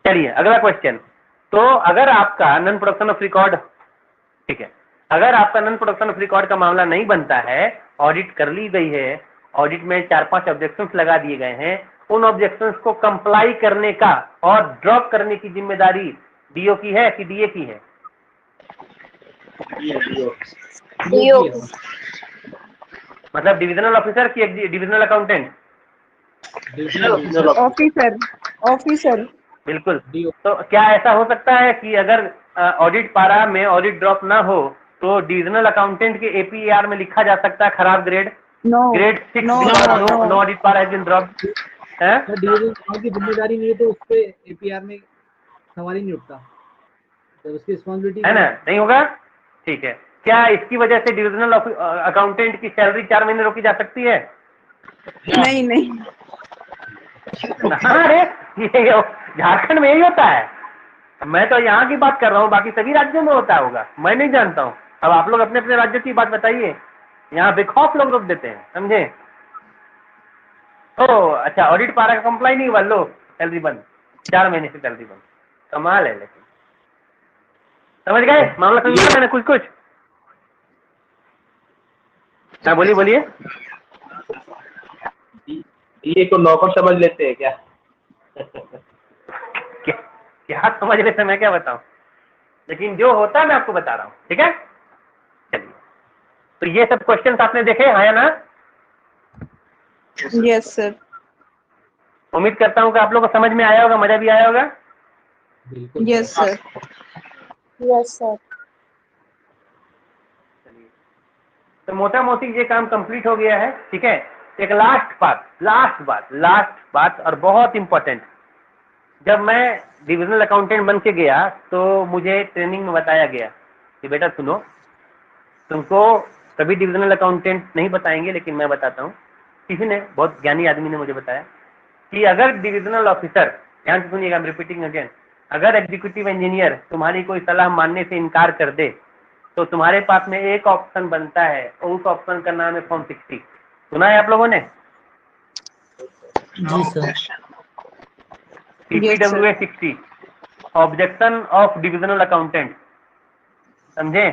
S1: चलिए अगला क्वेश्चन। तो अगर आपका नन प्रोडक्शन ऑफ रिकॉर्ड, ठीक है, अगर आपका नन प्रोडक्शन ऑफ रिकॉर्ड का मामला नहीं बनता है, ऑडिट कर ली गई है, ऑडिट में 4-5 ऑब्जेक्शंस लगा दिए गए हैं, उन ऑब्जेक्शंस को कंप्लाई करने का और ड्रॉप करने की जिम्मेदारी डीओ की है कि डीए की है?
S3: डीओ की है।
S1: मतलब डिविजनल ऑफिसर की डिविजनल अकाउंटेंट?
S2: ऑफिसर। ऑफिसर।
S1: बिल्कुल।
S3: डीओ।
S1: तो क्या ऐसा हो सकता है कि अगर ऑडिट पारा में ऑडिट ड्रॉप ना हो तो डिविजनल अकाउंटेंट के एपीआर में लिखा जा सकता है खराब grade,
S2: no.
S1: Grade 6
S2: No,
S1: because
S2: no.
S1: No audit para has been dropped है?
S3: सर डिवीजन की जिम्मेदारी नहीं है तो उस पे एपीआर में सवाल ही नहीं उठता, तो उसकी रिस्पॉन्सिबिलिटी
S1: है ना, नहीं होगा? ठीक है। क्या इसकी वजह से डिविजनल अकाउंटेंट की सैलरी 4 महीने रोकी जा सकती है?
S2: नहीं नहीं।
S1: हाँ रे, ये झारखंड में यही होता है। मैं तो यहाँ की बात कर रहा हूँ, बाकी सभी राज्यों में होता होगा, मैं नहीं जानता हूँ। अब आप लोग अपने अपने राज्य की बात बताइए, यहाँ बेखौफ लोग रोक देते हैं, समझे? ओ अच्छा, ऑडिट पारा का कंप्लाई नहीं हुआ, लो सैलरी बंद, 4 महीने से सैलरी बंद। कमाल है। लेकिन समझ गए मामला? समझ मैंने कुछ कुछ? हाँ बोलिए बोलिए।
S7: डीए को नौकर समझ लेते हैं क्या?
S1: क्या समझ रहे थे, मैं क्या बताऊं, लेकिन जो होता है मैं आपको बता रहा हूं, ठीक है? चलिए, तो ये सब क्वेश्चंस आपने देखे, हाँ या ना?
S2: Yes sir.
S1: उम्मीद करता हूं कि आप लोगों को समझ में आया होगा, मजा भी आया होगा।
S3: बिल्कुल
S2: यस सर।
S4: Yes sir.
S1: चलिए, तो मोटा मोटी ये काम कंप्लीट हो गया है, ठीक है? एक लास्ट बात और बहुत इंपॉर्टेंट। जब मैं डिविजनल अकाउंटेंट बन के गया तो मुझे ट्रेनिंग में बताया गया कि बेटा सुनो, तुमको सभी डिविजनल अकाउंटेंट नहीं बताएंगे लेकिन मैं बताता हूँ, किसी ने, बहुत ज्ञानी आदमी ने मुझे बताया कि अगर डिविजनल ऑफिसर, ध्यान से सुनिएगा, आई एम रिपीटिंग अगेन, अगर एग्जीक्यूटिव इंजीनियर तुम्हारी कोई सलाह मानने से इनकार कर दे तो तुम्हारे पास में एक ऑप्शन बनता है, और उस ऑप्शन का नाम है फॉर्म 60। सुना है आप लोगों ने?
S5: जी sir.
S1: CPWA 60, objection of divisional accountant, समझे?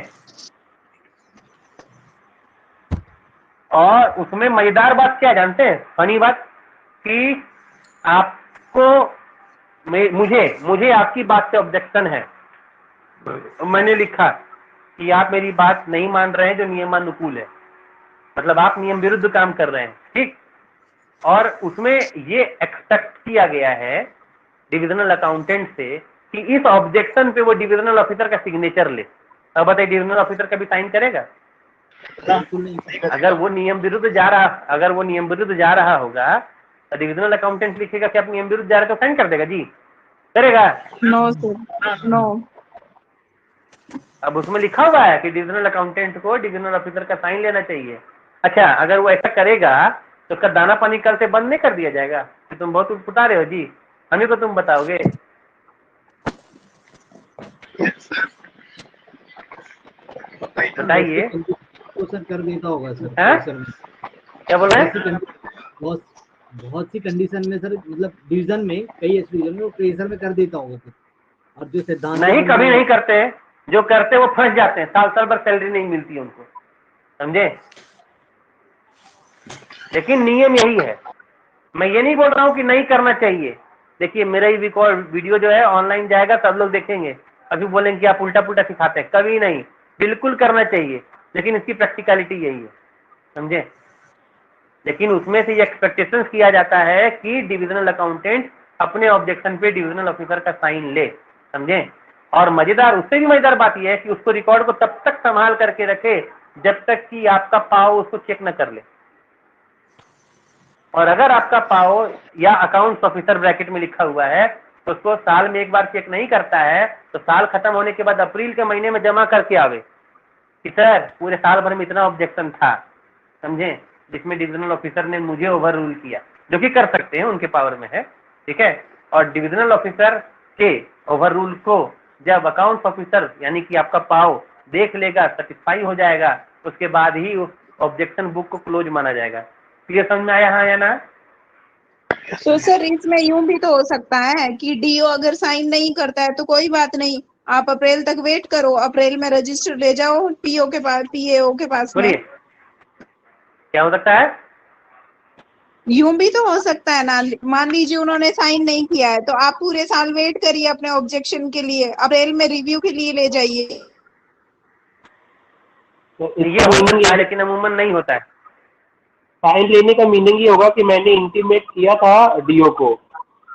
S1: और उसमें मजेदार बात क्या जानते हैं, फनी बात, कि आपको मुझे आपकी बात से ऑब्जेक्शन है। मैंने लिखा कि आप मेरी बात नहीं मान रहे हैं जो नियमानुकूल है, मतलब आप नियम विरुद्ध काम कर रहे हैं, ठीक? और उसमें ये एक्सपेक्ट किया गया है डिविजनल अकाउंटेंट से कि इस ऑब्जेक्शन पे वो डिविजनल ऑफिसर का सिग्नेचर ले। अब बताइए, डिविजनल ऑफिसर कभी साइन करेगा?
S3: बिल्कुल नहीं।
S1: अगर वो नियम विरुद्ध जा रहा होगा तो डिविजनल अकाउंटेंट लिखेगा कि आप नियम विरुद्ध जा रहे हैं तो साइन कर देगा जी, करेगा?
S2: No sir, no.
S1: अब उसमें लिखा हुआ है कि डिविजनल अकाउंटेंट को डिविजनल ऑफिसर का साइन लेना चाहिए। अच्छा, अगर वो ऐसा करेगा तो उसका दाना पानी कल से बंद नहीं कर दिया जाएगा कि तुम बहुत उठा रहे हो जी, हमें को तुम बताओगे? बताइए।
S3: तो सर कर देता होगा सर,
S1: हाँ?
S3: सर
S1: क्या बोल रहे हैं?
S3: बहुत सी कंडीशन में सर, मतलब डिवीजन में, कई ऐसे डिवीजन में वो प्रेशर में कर देता होगा सर। और जो सिद्धांत
S1: नहीं, कभी नहीं करते हैं, जो करते हैं वो फंस जाते हैं, साल साल भर सैलरी नहीं मिलती है उनको, समझे? लेकिन नियम यही है। मैं ये नहीं बोल रहा हूँ कि नहीं करना चाहिए। देखिए, मेरा ही रिकॉर्ड वीडियो जो है ऑनलाइन जाएगा, सब लोग देखेंगे, अभी बोलेंगे कि आप उल्टा पुल्टा सिखाते हैं, कभी नहीं, बिल्कुल करना चाहिए। लेकिन इसकी प्रैक्टिकलिटी यही है, समझे। लेकिन उसमें से ये एक्सपेक्टेशंस किया जाता है कि डिविजनल अकाउंटेंट अपने ऑब्जेक्शन पे डिविजनल ऑफिसर का साइन ले, समझे। और मजेदार, उससे भी मजेदार बात यह है कि उसको रिकॉर्ड को तब तक संभाल करके रखे जब तक कि आपका पाव उसको चेक न कर ले। और अगर आपका पाव या अकाउंट्स ऑफिसर ब्रैकेट में लिखा हुआ है तो उसको साल में एक बार चेक नहीं करता है, तो साल खत्म होने के बाद अप्रैल के महीने में जमा करके आवे कि सर पूरे साल भर में इतना ऑब्जेक्शन था, समझे, जिसमें डिविजनल ऑफिसर ने मुझे ओवर रूल किया, जो कि कर सकते हैं, उनके पावर में है, ठीक है। और डिविजनल ऑफिसर के ओवर रूल को जब अकाउंट्स ऑफिसर यानी कि आपका पाव देख लेगा, सेटिस्फाई हो जाएगा, उसके बाद ही उस ऑब्जेक्शन बुक को क्लोज माना जाएगा। क्लियर समझ में आया हाँ या ना?
S2: तो सर इसमें यूं भी तो हो सकता है कि डीओ अगर साइन नहीं करता है तो कोई बात नहीं, आप अप्रैल तक वेट करो, अप्रैल में रजिस्टर ले जाओ पीओ के पास, पीएओ के पास में।
S1: बोलिए क्या हो सकता है?
S2: यूं भी तो हो सकता है ना, मान लीजिए उन्होंने साइन नहीं किया है तो आप पूरे साल वेट करिए अपने ऑब्जेक्शन के लिए, अप्रैल में रिव्यू के लिए ले जाइए।
S7: तो
S1: ये
S7: इसका
S1: हो
S7: मीनिंग
S1: सकता है
S7: ये
S1: लेकिन अमूमन नहीं होता है।
S7: साइन लेने का मीनिंग ये होगा कि मैंने इंटीमेट किया था डीओ को,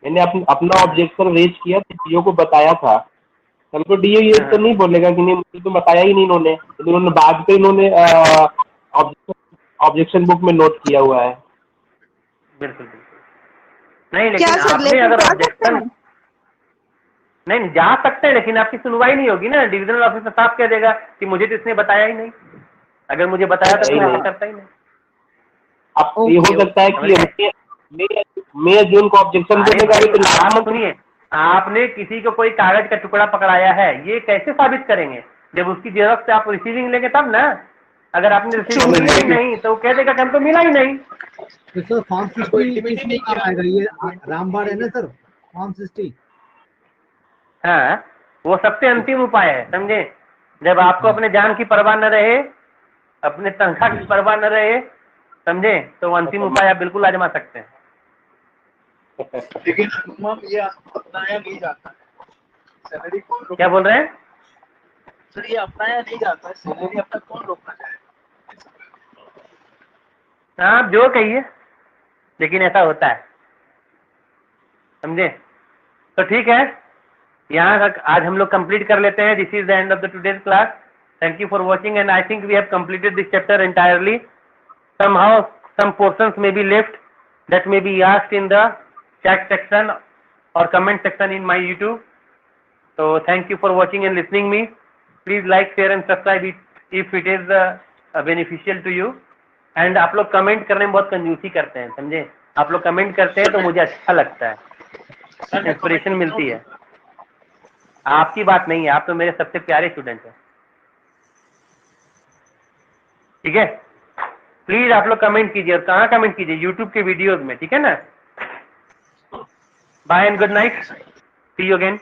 S7: मैंने अपना ऑब्जेक्शन रेज किया तो डीओ को बताया था। कल को डीओ ये तो नहीं बोलेगा कि नहीं मुझे तो बताया ही नहीं इन्होंने, तो उन्होंने बाद में इन्होंने ऑब्जेक्शन बुक में नोट किया हुआ है।
S1: बिल्कुल बिल्कुल नहीं,
S2: क्या
S1: लेकिन
S2: सर
S1: आपने
S2: लेकिन
S1: अगर
S2: जा सकते
S1: ऑब्जेक्शन
S2: हैं?
S1: नहीं जा सकते हैं, लेकिन आपकी सुनवाई नहीं होगी ना। डिविजनल ऑफिसर साहब कह देगा कि मुझे तो इसने बताया ही नहीं, अगर मुझे बताया था तो मैं करता ही नहीं।
S7: अब ये हो सकता है कि मई जून को ऑब्जेक्शन
S1: अरे
S7: देने का भी
S1: भाई,
S7: तो
S1: आप
S7: लास्ट
S1: सुनिए, आपने किसी को कोई कागज का टुकड़ा पकड़ाया है, ये कैसे साबित करेंगे? जब उसकी जेरॉक्स से आप रिसीविंग लेंगे तब ना। अगर आपने रिसीविंग लिया ही नहीं तो वो कह देगा कि हमको मिला ही नहीं।
S3: तो सर फॉर्म 60 किसमें काम आएगा? ये रामबाड़ है ना सर, फॉर्म 60।
S1: हाँ, वो सबसे अंतिम उपाय है, समझे। जब आपको अपने जान की परवाह न रहे, अपने तनख्वाह की परवाह न रहे, समझे, तो वो अंतिम उपाय आप बिल्कुल आजमा सकते हैं।
S6: लेकिन अनुमान ये अपनाया नहीं जाता है, सैलरी कौन रोक,
S1: क्या बोल रहे हैं?
S6: सर ये अपनाया नहीं जाता है, सैलरी अपना कौन रोकना चाहे।
S1: हाँ, आप जो कहिए, लेकिन ऐसा होता है, समझे। तो ठीक है, यहाँ तक आज हम लोग कंप्लीट कर लेते हैं। This is the end of the today's class. Thank you for watching and I think we have completed this chapter entirely. somehow some portions may be left that may be asked in the chat section or comment section in my YouTube. So thank you for watching and listening me. Please like, share and subscribe it if it is beneficial to you. And आप लोग comment करने में बहुत कंजूसी करते हैं, समझे। आप लोग कमेंट करते हैं तो मुझे अच्छा लगता है, इंस्पिरेशन मिलती है। आपकी बात नहीं है, आप तो मेरे सबसे प्यारे स्टूडेंट हैं, ठीक है। प्लीज आप लोग कमेंट कीजिए, और कहाँ कमेंट कीजिए? यूट्यूब के वीडियोज में, ठीक है ना। Bye and good night, see you again.